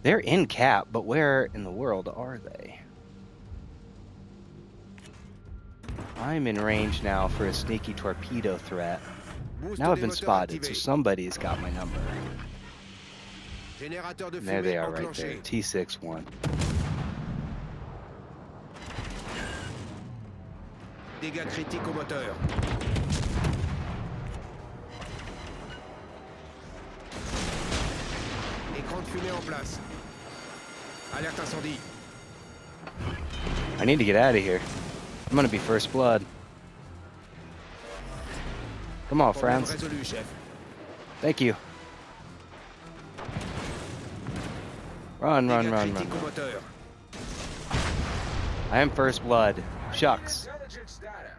[SPEAKER 1] They're in cap, but where in the world are they? I'm in range now for a sneaky torpedo threat. Now I've been spotted, so somebody's got my number.
[SPEAKER 4] Générateur de
[SPEAKER 1] And there they
[SPEAKER 4] fumée
[SPEAKER 1] are right there,
[SPEAKER 4] enclenché.
[SPEAKER 1] T61.
[SPEAKER 4] Dégâts critiques au moteur. Écran de fumée en place. Alerte incendie.
[SPEAKER 1] I need to get out of here. I'm gonna be first blood. Come on,
[SPEAKER 4] Problème
[SPEAKER 1] friends.
[SPEAKER 4] résolu, chef.
[SPEAKER 1] Thank you. Run, run,
[SPEAKER 4] Dégâts
[SPEAKER 1] run, run,
[SPEAKER 4] critiques au
[SPEAKER 1] run.
[SPEAKER 4] moteur.
[SPEAKER 1] I am first blood. Shucks.
[SPEAKER 3] Intelligence data.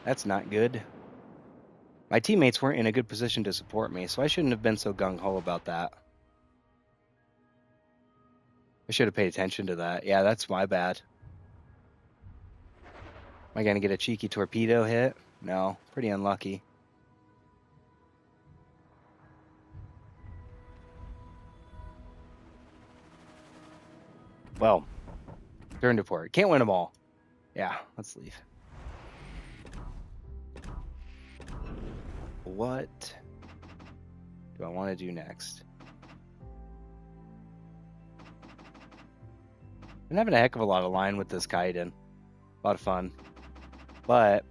[SPEAKER 1] That's not good. My teammates weren't in a good position to support me, so I shouldn't have been so gung-ho about that. I should have paid attention to that. Yeah, that's my bad. Am I going to get a cheeky torpedo hit? No, pretty unlucky. Well, turn to port. Can't win them all. Yeah, let's leave. What do I want to do next? I'm having a heck of a lot of line with this Kaiden. A lot of fun. But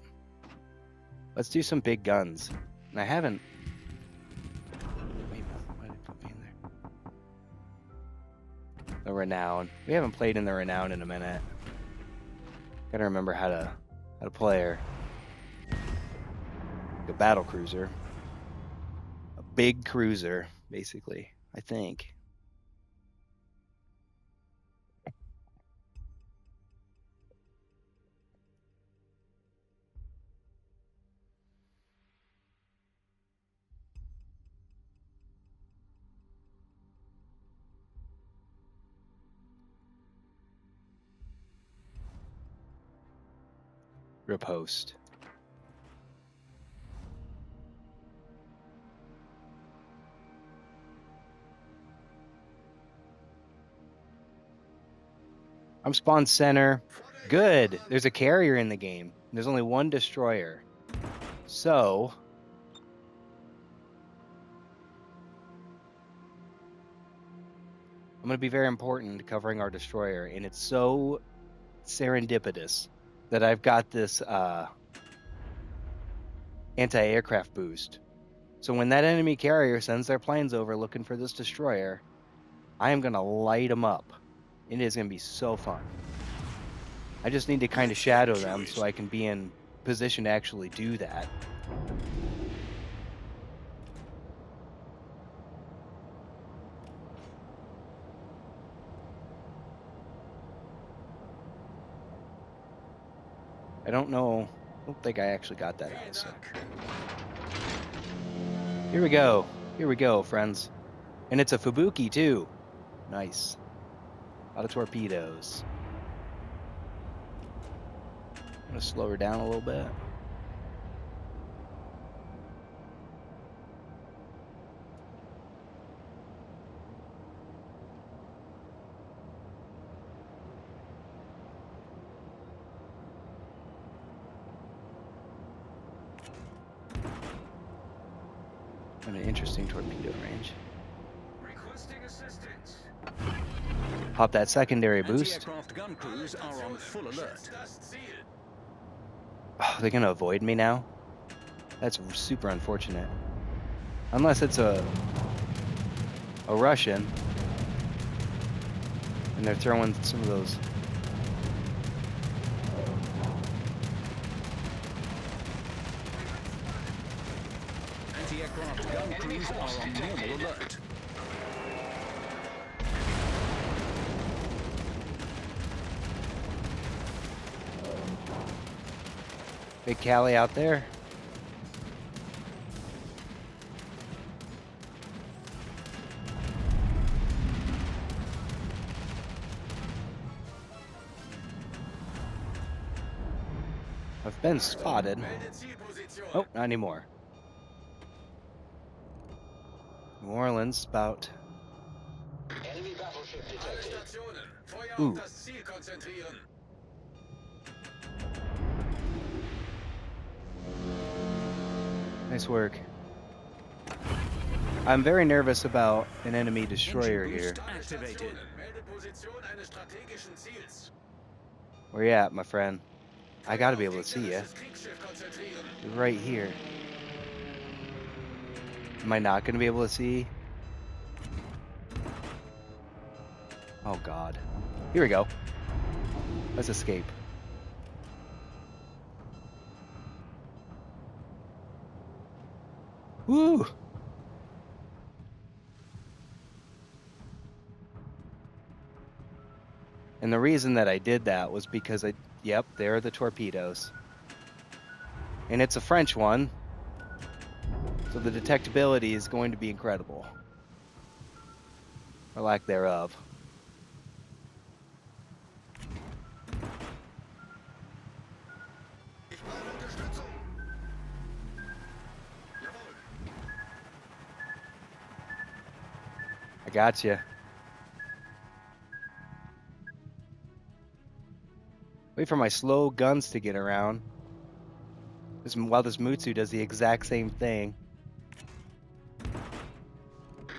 [SPEAKER 1] let's do some big guns. And I haven't. Wait, why did it put me in there? The Renown. We haven't played in the Renown in a minute. Gotta remember how to play her. A battle cruiser. A big cruiser, basically, I think. Riposte. I'm spawn center. Good. There's a carrier in the game. There's only one destroyer. So I'm going to be very important covering our destroyer, and it's so serendipitous that I've got this anti-aircraft boost. So when that enemy carrier sends their planes over looking for this destroyer, I am going to light them up. It is going to be so fun. I just need to kind of shadow them so I can be in position to actually do that. I don't know. I don't think I actually got that out. So. Here we go. Here we go, friends. And it's a Fubuki, too. Nice. A lot of torpedoes. I'm going to slow her down a little bit. An interesting torpedo range.
[SPEAKER 3] Requesting assistance.
[SPEAKER 1] Pop that secondary boost.
[SPEAKER 5] Anti-aircraft gun crews are on full alert.
[SPEAKER 1] Oh, they're gonna avoid me now? That's super unfortunate. Unless it's a Russian. And they're throwing some of those.
[SPEAKER 5] Anti-aircraft gun crews are on normal alert.
[SPEAKER 1] Big Cali out there. I've been spotted.
[SPEAKER 3] Melde Zielposition.
[SPEAKER 1] Oh, not anymore. New Orleans, about.
[SPEAKER 6] Enemy battleship
[SPEAKER 3] Alle
[SPEAKER 6] detected.
[SPEAKER 3] Stationen. Feuer
[SPEAKER 1] Ooh.
[SPEAKER 3] auf das Ziel konzentrieren.
[SPEAKER 1] Nice work. I'm very nervous about an enemy destroyer
[SPEAKER 5] Engine
[SPEAKER 1] here.
[SPEAKER 5] boost
[SPEAKER 3] Alle
[SPEAKER 5] activated.
[SPEAKER 3] Stationen. Melde Position eines strategischen Ziels.
[SPEAKER 1] Where you at, my friend? I gotta be
[SPEAKER 3] Feuer
[SPEAKER 1] able
[SPEAKER 3] auf
[SPEAKER 1] to see you.
[SPEAKER 3] gegnerisches Kriegsschiff konzentrieren.
[SPEAKER 1] You're right here. Am I not gonna be able to see? Oh God. Here we go. Let's escape. Woo! And the reason that I did that was because yep, there are the torpedoes. And it's a French one, so the detectability is going to be incredible. Or lack thereof.
[SPEAKER 2] Ich brauche Unterstützung.
[SPEAKER 1] I got you. Wait for my slow guns to get around. While this Mutsu does the exact same thing.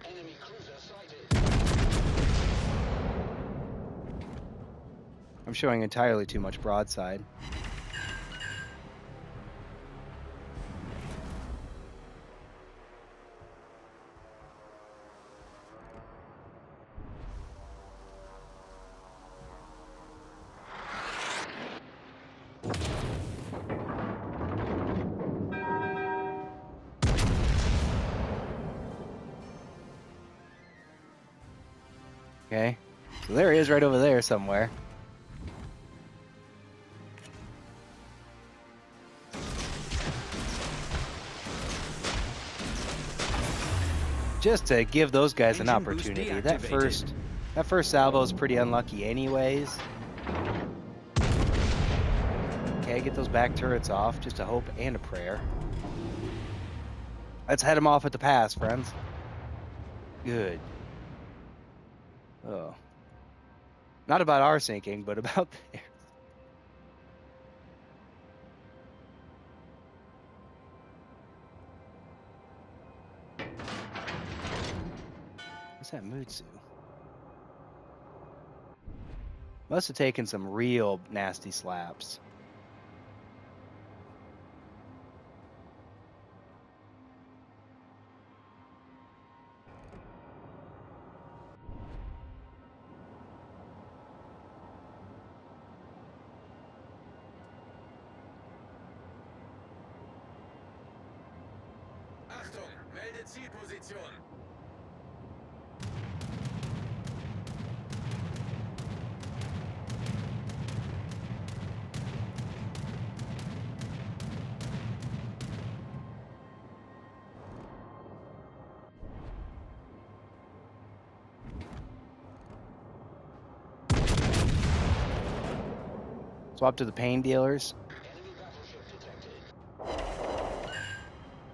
[SPEAKER 6] Enemy cruiser sighted.
[SPEAKER 1] I'm showing entirely too much broadside. Okay, so there he is right over there somewhere. Just to give those guys an
[SPEAKER 5] Engine boost
[SPEAKER 1] opportunity.
[SPEAKER 5] deactivated.
[SPEAKER 1] That first salvo is pretty unlucky anyways. Okay, get those back turrets off. Just a hope and a prayer. Let's head them off at the pass, friends. Good. Oh. Not about our sinking, but about theirs. What's that Mutsu? Must have taken some real nasty slaps.
[SPEAKER 3] Achtung, melde Zielposition.
[SPEAKER 1] Swap to the pain dealers.
[SPEAKER 6] Enemy battleship detected.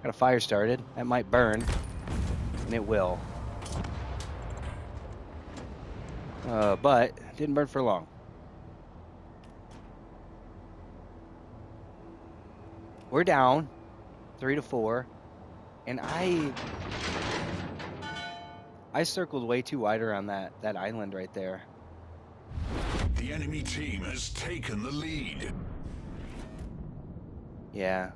[SPEAKER 1] Got a fire started. That might burn. And it will. But it didn't burn for long. We're down 3 to 4. And I circled way too wide around that island right there.
[SPEAKER 2] The enemy team has taken the lead.
[SPEAKER 1] Yeah.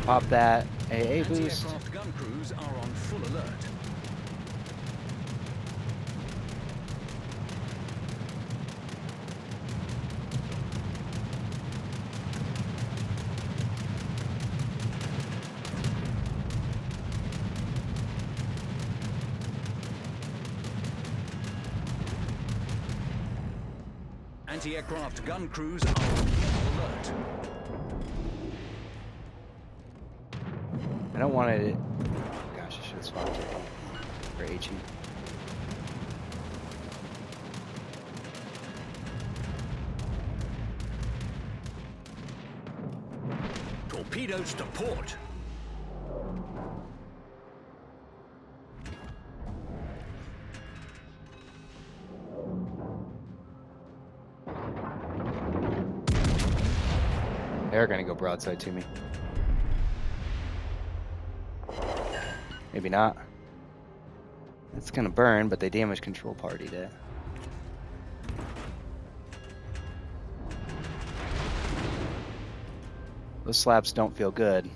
[SPEAKER 1] Pop that AA boost.
[SPEAKER 5] Anti-aircraft gun crews are on full alert. Anti-aircraft gun crews are on full alert.
[SPEAKER 1] I don't want it. Oh gosh, I should have swapped it for HE.
[SPEAKER 5] Torpedoes to port.
[SPEAKER 1] They're gonna go broadside to me. Maybe not. It's gonna burn, but they damage control partied it. Those slaps don't feel good.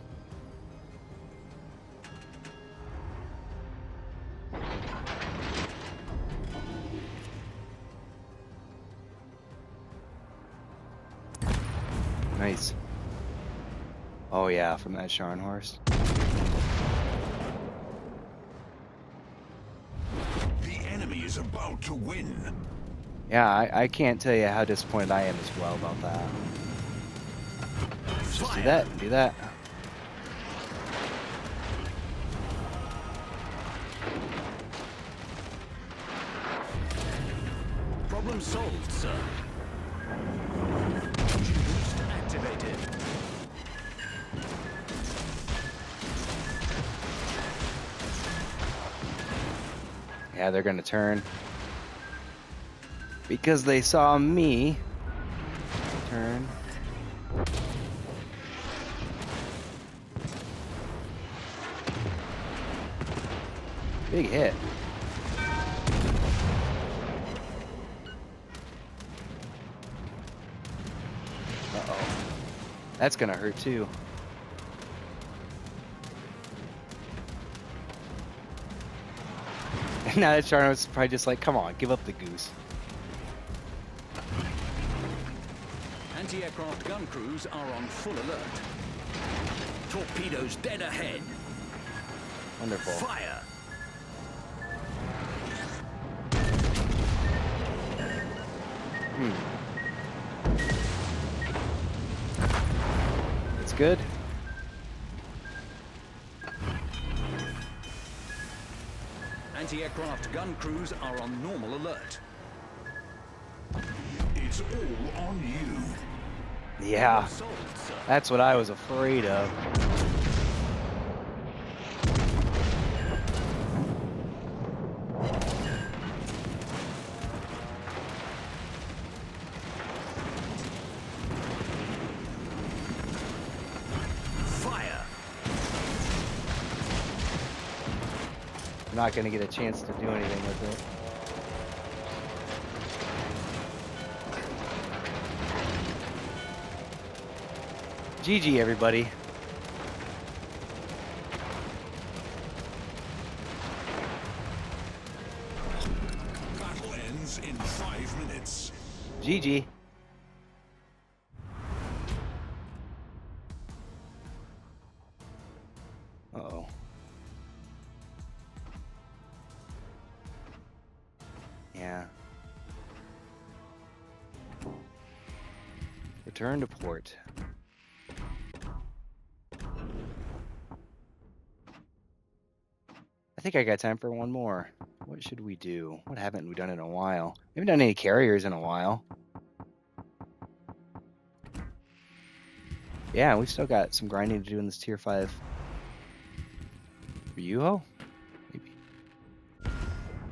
[SPEAKER 1] Nice. Oh yeah, from that Scharnhorst.
[SPEAKER 2] The enemy is about to win.
[SPEAKER 1] Yeah, I can't tell you how disappointed I am as well about that. Just do that, and do that.
[SPEAKER 5] Problem solved, sir. Boost activated.
[SPEAKER 1] Yeah, they're gonna turn. Because they saw me turn. Big hit. Uh-oh. That's gonna hurt too. And now that Charno's probably just like, come on, give up the goose.
[SPEAKER 5] Anti-aircraft gun crews are on full alert. Torpedoes dead ahead.
[SPEAKER 1] Wonderful.
[SPEAKER 5] Fire!
[SPEAKER 1] It's good.
[SPEAKER 5] Anti-aircraft gun crews are on normal alert.
[SPEAKER 2] It's all on you.
[SPEAKER 1] Yeah,
[SPEAKER 5] Problem solved, sir.
[SPEAKER 1] that's what I was afraid of.
[SPEAKER 5] Fire!
[SPEAKER 1] I'm not gonna get a chance to do anything with it. GG, everybody.
[SPEAKER 2] Battle ends in 5 minutes.
[SPEAKER 1] GG. Uh-oh. Yeah. Return to port. I think I got time for one more. What should we do? What haven't we done in a while? We haven't done any carriers in a while. Yeah, we've still got some grinding to do in this tier 5. Ryujo? Maybe.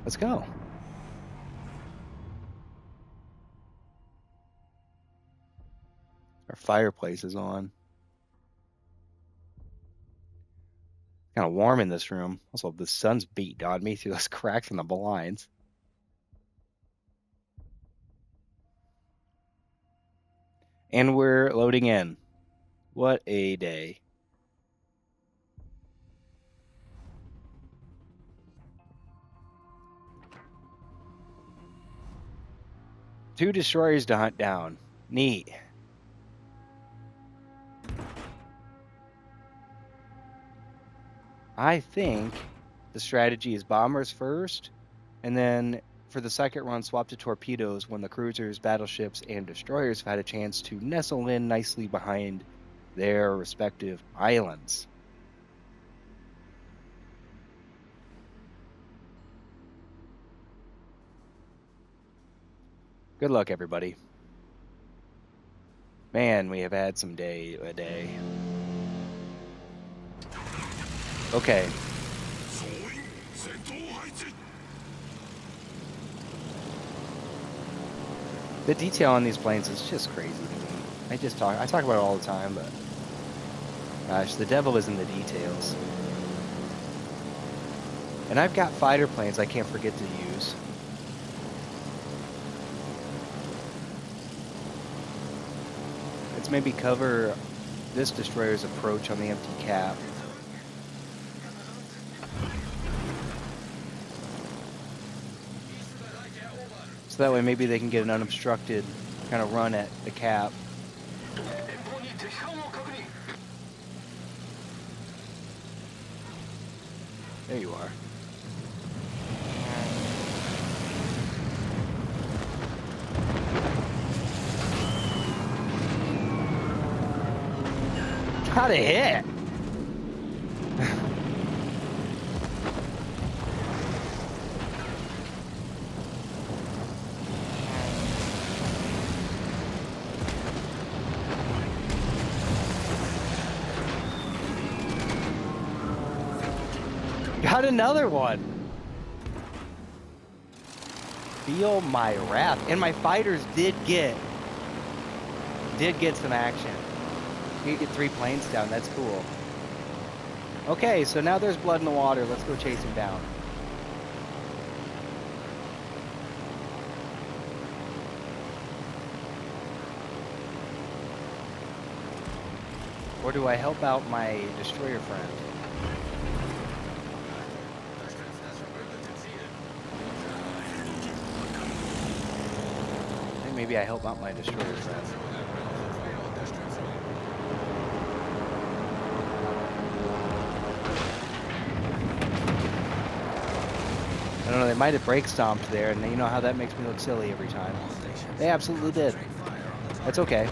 [SPEAKER 1] Let's go. Our fireplace is on. Kind of warm in this room. Also, the sun's beating on me through those cracks in the blinds. And we're loading in. What a day. Two destroyers to hunt down. Neat. I think the strategy is bombers first, and then for the second run, swap to torpedoes when the cruisers, battleships, and destroyers have had a chance to nestle in nicely behind their respective islands. Good luck, everybody. Man, we have had some a day. Okay.
[SPEAKER 2] 総員戦闘配置
[SPEAKER 1] The detail on these planes is just crazy to me. I talk about it all the time, but gosh, the devil is in the details. And I've got fighter planes I can't forget to use. Let's maybe cover this destroyer's approach on the empty cap. So that way maybe they can get an unobstructed kind of run at the cap. There you are. Got a hit. Got another one. Feel my wrath. And my fighters did get some action. You get 3 planes down. That's cool. Okay, so now there's blood in the water. Let's go chase him down. Or do I help out my destroyer friend? I think maybe I help out my destroyer friend. I don't know, they might have brake stomped there, and you know how that makes me look silly every time. They absolutely did. That's okay.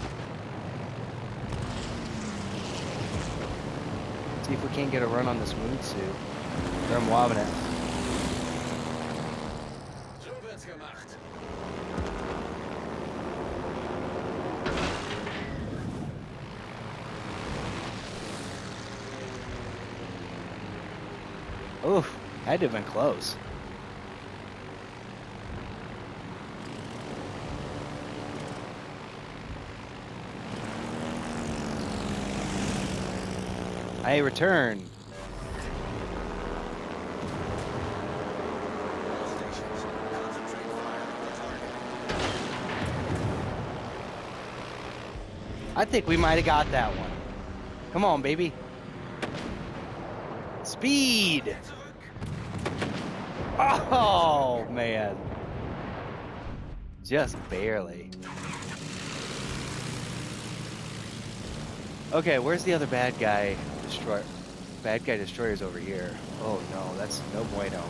[SPEAKER 1] See if we can't get a run on this moon suit. Or I'm wobbing it. Oof, had to have been close. I return. I think we might have got that one. Come on, baby. Speed. Oh, man. Just barely. Okay, where's the other bad guy destroyer? Bad guy destroyer's over here. Oh no, that's no bueno.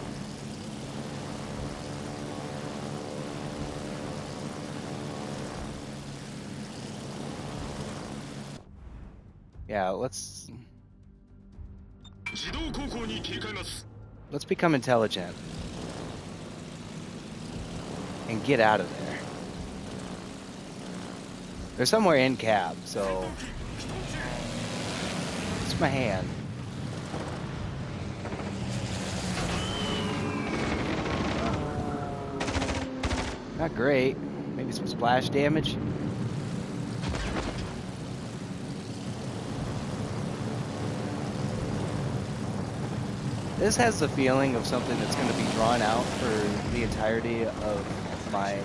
[SPEAKER 1] Yeah, let's become intelligent and get out of there. They're somewhere in cab, so it's my hand. Not great. Maybe some splash damage. This has the feeling of something that's going to be drawn out for the entirety of my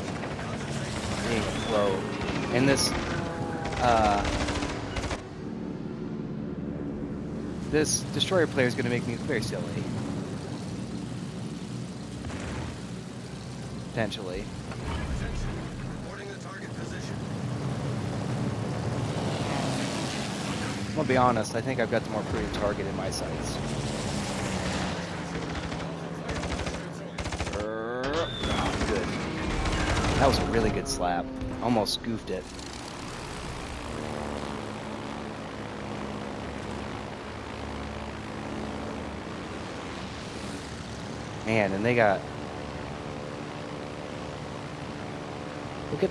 [SPEAKER 1] being afloat. And this destroyer player is going to make me very silly. Potentially. I'll be honest, I think I've got the more prudent target in my sights. Oh, good. That was a really good slap. Almost goofed it. Man, and they got... Look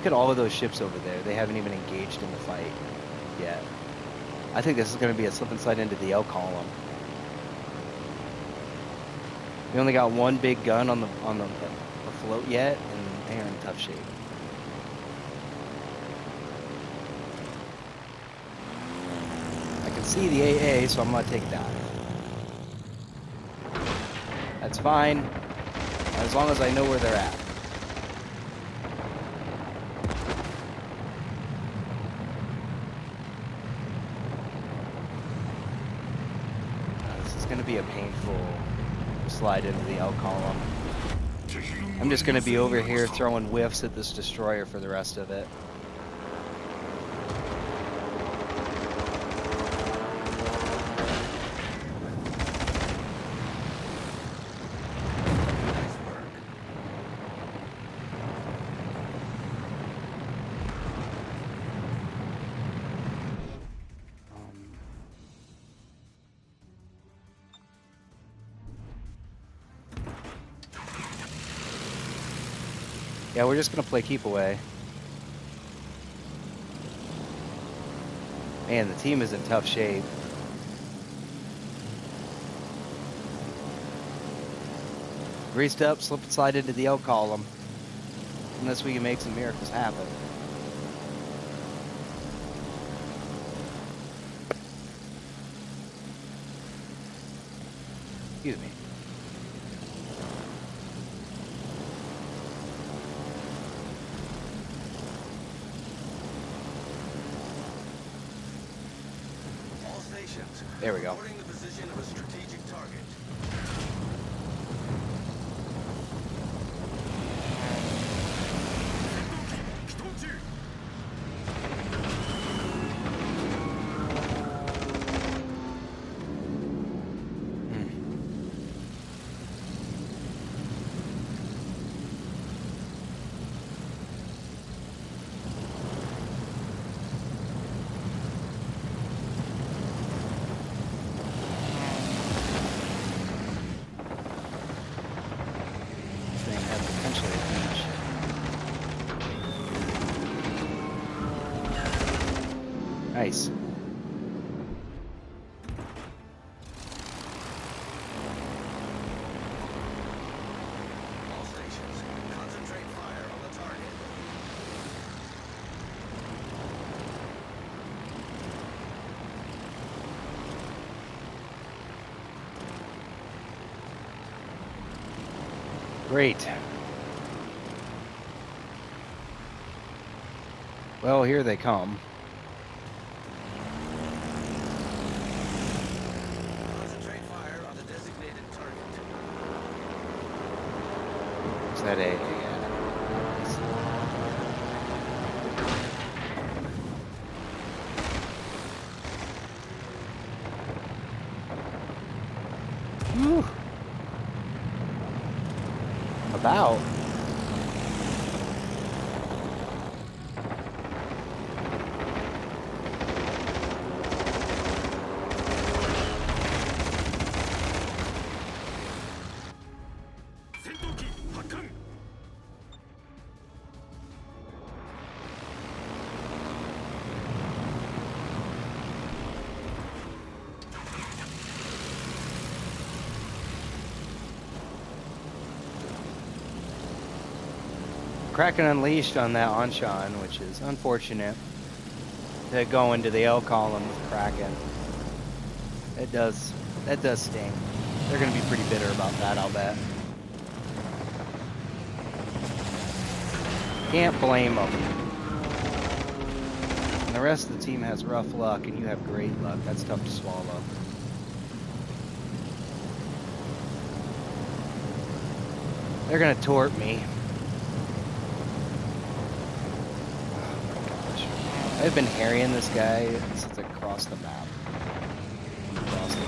[SPEAKER 1] at all of those ships over there. They haven't even engaged in the fight yet. I think this is going to be a slip and slide into the L column. We only got one big gun on the float yet, and they're in tough shape. I can see the AA, so I'm gonna take a dive. That's fine, as long as I know where they're at. This is gonna be a painful slide into the L column. I'm just gonna be over here throwing whiffs at this destroyer for the rest of it. Yeah, we're just gonna play keep away. Man, the team is in tough shape. Greased up, slip and slide into the L column. Unless we can make some miracles happen. Excuse me.
[SPEAKER 3] All stations.
[SPEAKER 1] There we go.
[SPEAKER 3] Reporting the position of a strategic target.
[SPEAKER 1] Thing has potentially a beach. Nice.
[SPEAKER 3] All stations. Concentrate fire on the target.
[SPEAKER 1] Great. Well, here they come.
[SPEAKER 3] Concentrate fire on the designated target.
[SPEAKER 1] Is that a... Whew. About. Kraken unleashed on that Anshan, which is unfortunate to go into the L column with Kraken. That does sting. They're going to be pretty bitter about that, I'll bet. Can't blame them. And the rest of the team has rough luck, and you have great luck. That's tough to swallow. They're going to tort me. I've been harrying this guy since I crossed the map. Crossed it.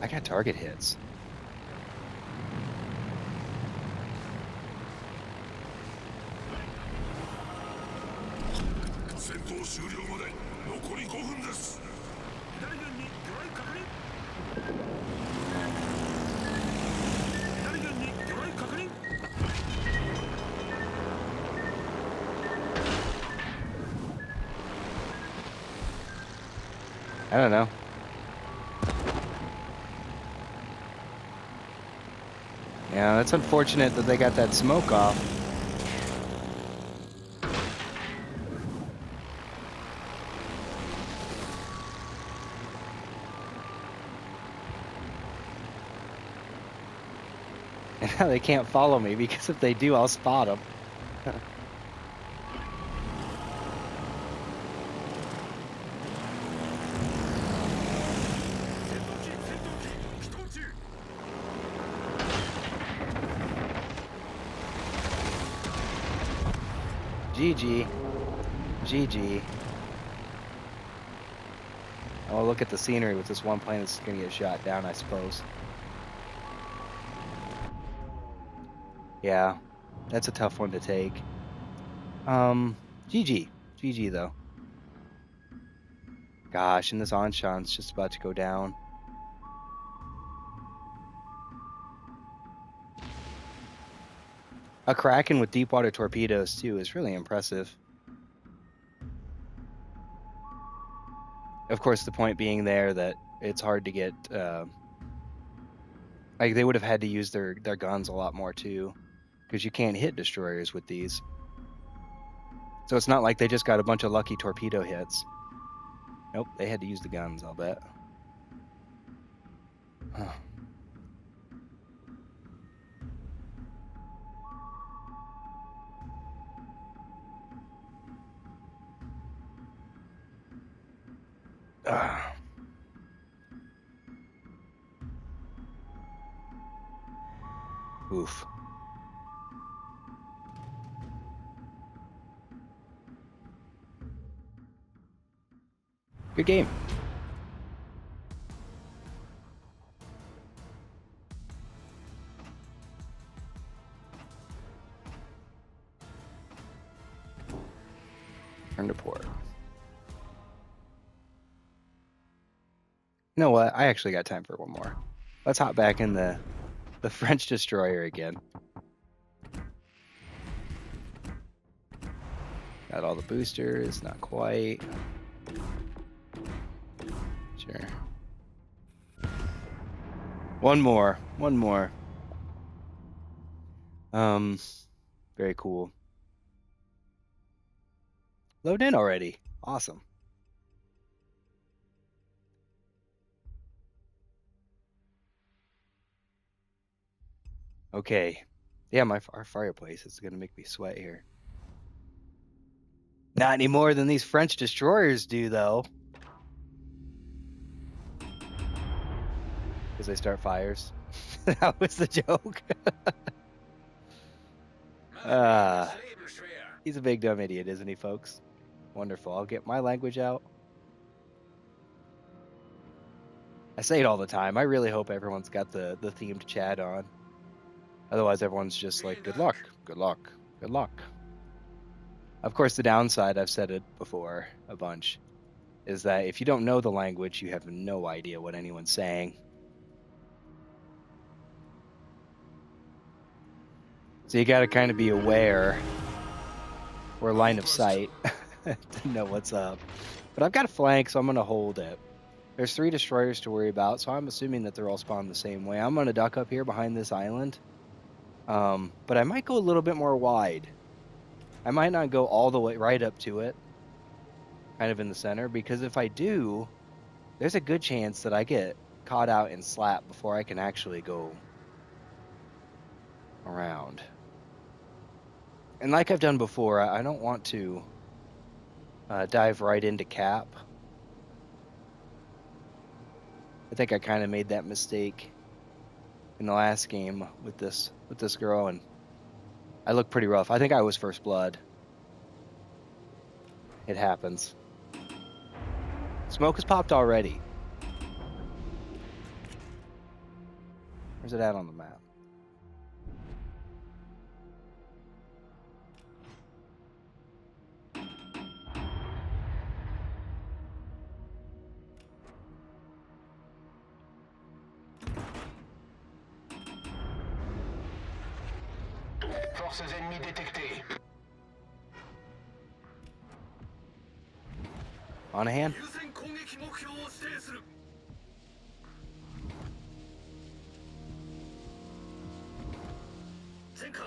[SPEAKER 1] I got target hits. I don't know. Yeah, it's unfortunate that they got that smoke off. And now they can't follow me, because if they do, I'll spot them. GG. GG. Oh, look at the scenery with this one plane that's gonna get shot down, I suppose. Yeah, that's a tough one to take. GG. GG, though. Gosh, and this Anshan's just about to go down. A Kraken with deep water torpedoes, too, is really impressive. Of course, the point being there that it's hard to get... like, they would have had to use their guns a lot more, too, because you can't hit destroyers with these. So it's not like they just got a bunch of lucky torpedo hits. Nope, they had to use the guns, I'll bet. Huh. Oof. Good game. Turn to port. You know what? I actually got time for one more. Let's hop back in the French destroyer again. Got all the boosters, not quite. Sure. One more. Very cool. Load in already. Awesome. Okay. Yeah, our fireplace is gonna make me sweat here. Not any more than these French destroyers do, though. Because they start fires. That was the joke. He's a big dumb idiot, isn't he, folks? Wonderful. I'll get my language out. I say it all the time. I really hope everyone's got the themed chat on. Otherwise, everyone's just like, good luck, good luck, good luck. Of course, the downside, I've said it before a bunch, is that if you don't know the language, you have no idea what anyone's saying. So you got to kind of be aware or line of sight to know what's up. But I've got a flank, so I'm going to hold it. There's 3 destroyers to worry about, so I'm assuming that they're all spawned the same way. I'm going to duck up here behind this island. But I might go a little bit more wide. I might not go all the way right up to it, kind of in the center, because if I do, there's a good chance that I get caught out and slapped before I can actually go around. And like I've done before, I don't want to dive right into cap. I think I kind of made that mistake in the last game with this girl, and I look pretty rough. I think I was first blood. It happens. Smoke has popped already. Where's it at on the map?
[SPEAKER 6] Forces ennemies détectées.
[SPEAKER 1] On a hand.
[SPEAKER 3] 優先攻撃目標を指定する 戦艦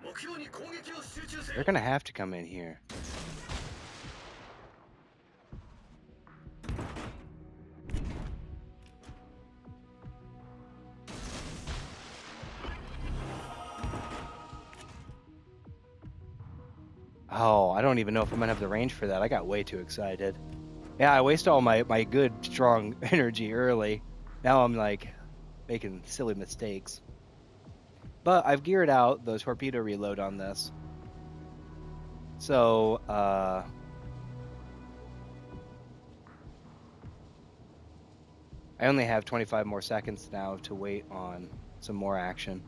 [SPEAKER 3] 目標に攻撃を集中せ
[SPEAKER 1] They're
[SPEAKER 3] よ
[SPEAKER 1] gonna have to come in here. Oh, I don't even know if I'm gonna have the range for that. I got way too excited. Yeah, I wasted all my good, strong energy early. Now I'm like making silly mistakes. But I've geared out the torpedo reload on this. So, I only have 25 more seconds now to wait on some more action.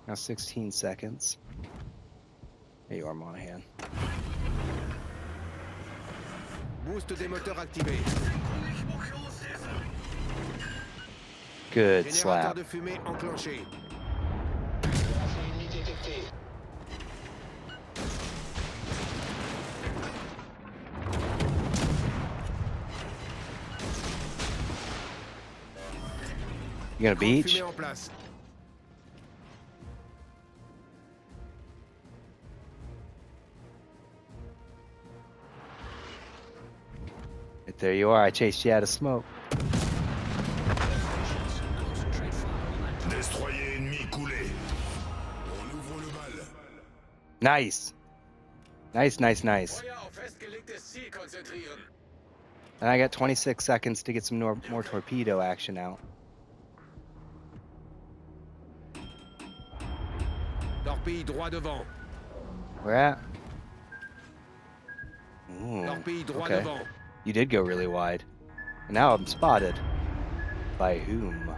[SPEAKER 1] Now 16 seconds. There you are, Monahan.
[SPEAKER 4] Boost des moteurs activé.
[SPEAKER 3] 攻撃目標を指定する
[SPEAKER 1] Good
[SPEAKER 4] Générateur
[SPEAKER 1] slap.
[SPEAKER 4] de fumée enclenché.
[SPEAKER 6] Menace ennemie détectée.
[SPEAKER 1] You gonna
[SPEAKER 4] Grande
[SPEAKER 1] beach?
[SPEAKER 4] fumée en place.
[SPEAKER 1] Right there you are. I chased you out of smoke.
[SPEAKER 5] Concentrate fire on that.
[SPEAKER 2] Destroyer ennemi coulé. On ouvre le bal.
[SPEAKER 1] Nice. Nice, nice, nice.
[SPEAKER 3] Feuer auf festgelegtes Ziel konzentrieren
[SPEAKER 1] And I got 26 seconds to get some more torpedo action out.
[SPEAKER 4] Torpille droit devant.
[SPEAKER 1] Where at? Ooh,
[SPEAKER 4] Torpille droit
[SPEAKER 1] okay.
[SPEAKER 4] devant.
[SPEAKER 1] You did go really wide. And now I'm spotted. By whom?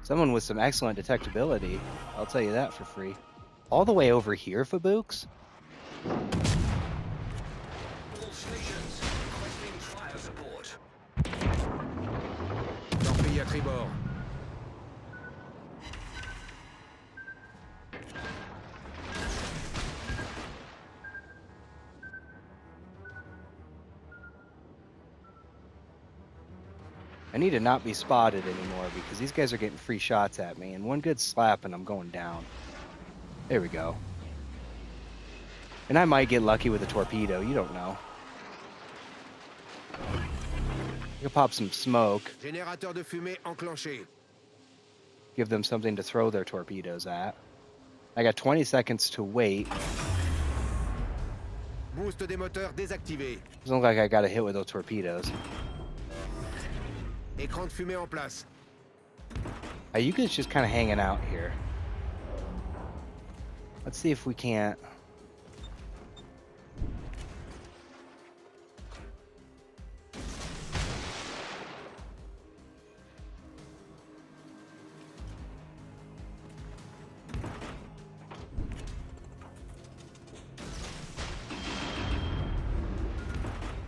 [SPEAKER 1] Someone with some excellent detectability. I'll tell you that for free. All the way over here, Fabooks?
[SPEAKER 3] all stations requesting fire support
[SPEAKER 4] Torpille à tribord.
[SPEAKER 1] I need to not be spotted anymore because these guys are getting free shots at me. And one good slap and I'm going down. There we go. And I might get lucky with a torpedo. You don't know. You'll pop some smoke.
[SPEAKER 4] Générateur de fumée enclenché.
[SPEAKER 1] Give them something to throw their torpedoes at. I got 20 seconds to wait.
[SPEAKER 4] Boost des moteurs désactivé.
[SPEAKER 1] Doesn't look like I got a hit with those torpedoes.
[SPEAKER 4] Écran de fumée en place.
[SPEAKER 1] You guys just kind of hanging out here. Let's see if we can't.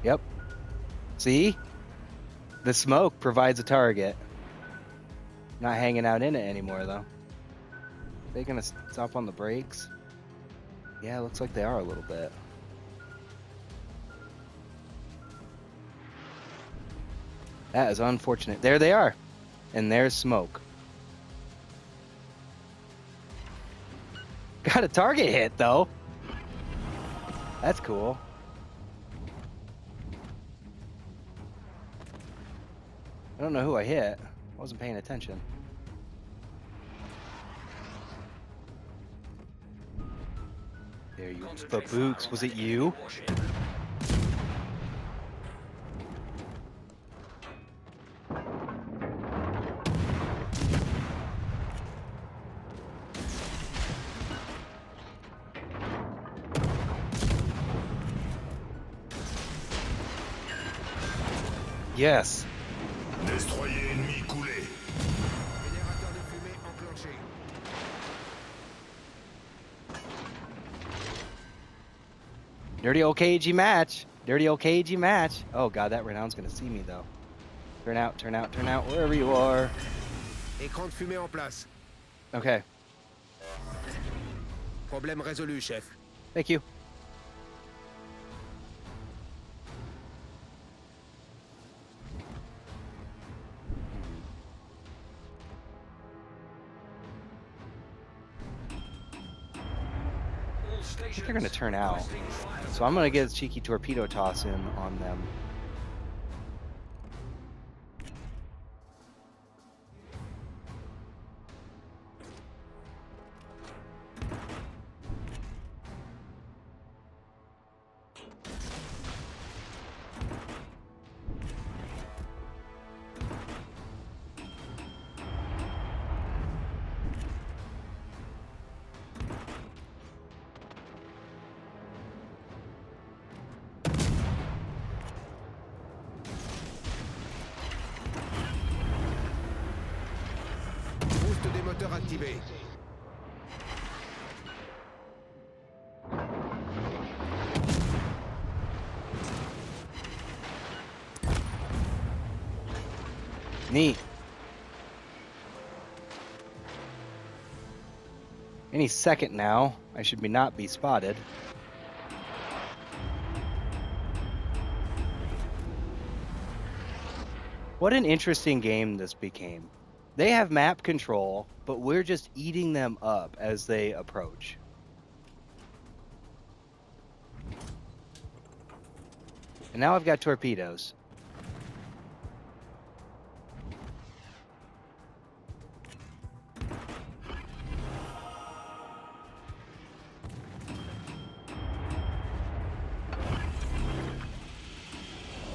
[SPEAKER 1] Yep. See? The smoke provides a target. Not hanging out in it anymore, though. They gonna stop on the brakes? Yeah, looks like they are a little bit. That is unfortunate. There they are. And there's smoke. Got a target hit, though. That's cool. I don't know who I hit. I wasn't paying attention. There you go. Books, was it you?
[SPEAKER 3] warship
[SPEAKER 1] Yes.
[SPEAKER 2] Destroyer ennemi coulé.
[SPEAKER 4] Générateur de fumée enclenché.
[SPEAKER 1] Dirty old KG match. Dirty old KG match. Oh god, that Renown's gonna see me though. Turn out, wherever you are.
[SPEAKER 4] Écran de fumée en place.
[SPEAKER 1] Okay,
[SPEAKER 4] Problème résolu, chef.
[SPEAKER 1] thank you.
[SPEAKER 3] All
[SPEAKER 1] I
[SPEAKER 3] stations
[SPEAKER 1] think they're gonna turn out.
[SPEAKER 3] requesting fire
[SPEAKER 1] So I'm gonna get a cheeky torpedo toss in on them.
[SPEAKER 4] Boost des moteurs activé.
[SPEAKER 1] Neat. Any second now, I should not be spotted. What an interesting game this became. They have map control, but we're just eating them up as they approach. And now I've got torpedoes.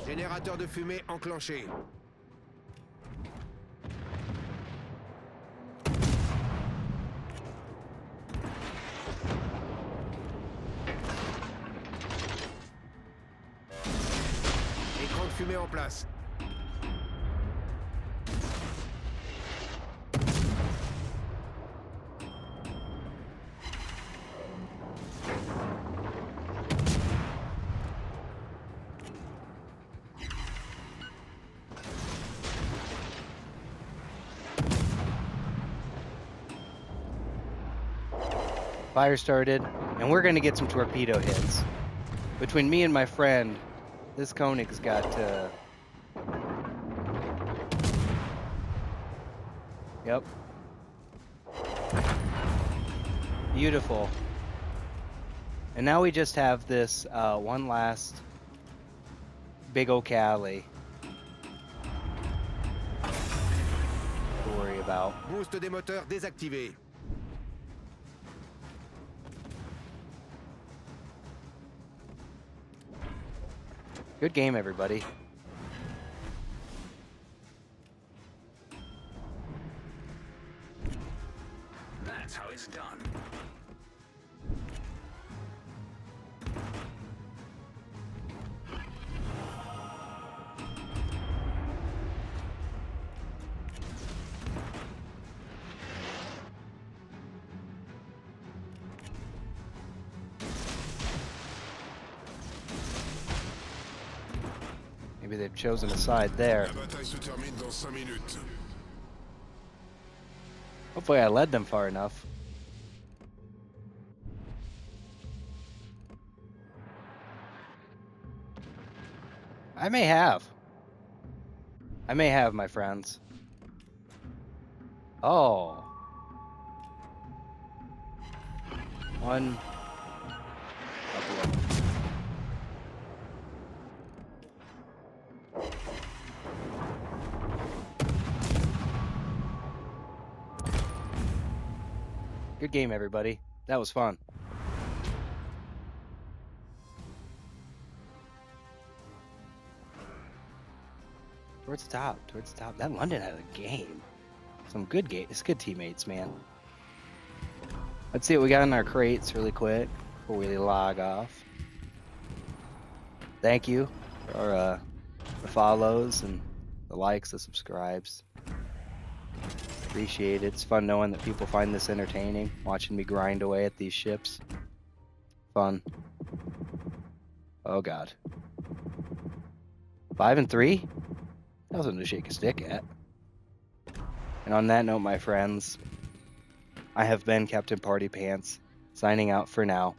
[SPEAKER 4] Générateur de fumée enclenché. Écran de fumée en place.
[SPEAKER 1] Fire started, and we're going to get some torpedo hits. Between me and my friend, this Koenig's got Yep. Beautiful. And now we just have this one last big old Cali to worry about.
[SPEAKER 4] Boost des moteurs désactivé.
[SPEAKER 1] Good game, everybody.
[SPEAKER 5] That's how it's done.
[SPEAKER 1] Maybe they've chosen a side there.
[SPEAKER 2] La bataille se termine dans 5 minutes.
[SPEAKER 1] Hopefully I led them far enough. I may have. I may have, my friends. Oh. One. Couple of them. Good game, everybody. That was fun. Towards the top, towards the top. That London had a game. Some good game. It's good teammates, man. Let's see what we got in our crates really quick before we log off. Thank you for the follows and the likes, the subscribes. Appreciate it. It's fun knowing that people find this entertaining, watching me grind away at these ships. Fun. Oh God. 5 and 3? Nothing to shake a stick at. And on that note, my friends, I have been Captain Party Pants, signing out for now.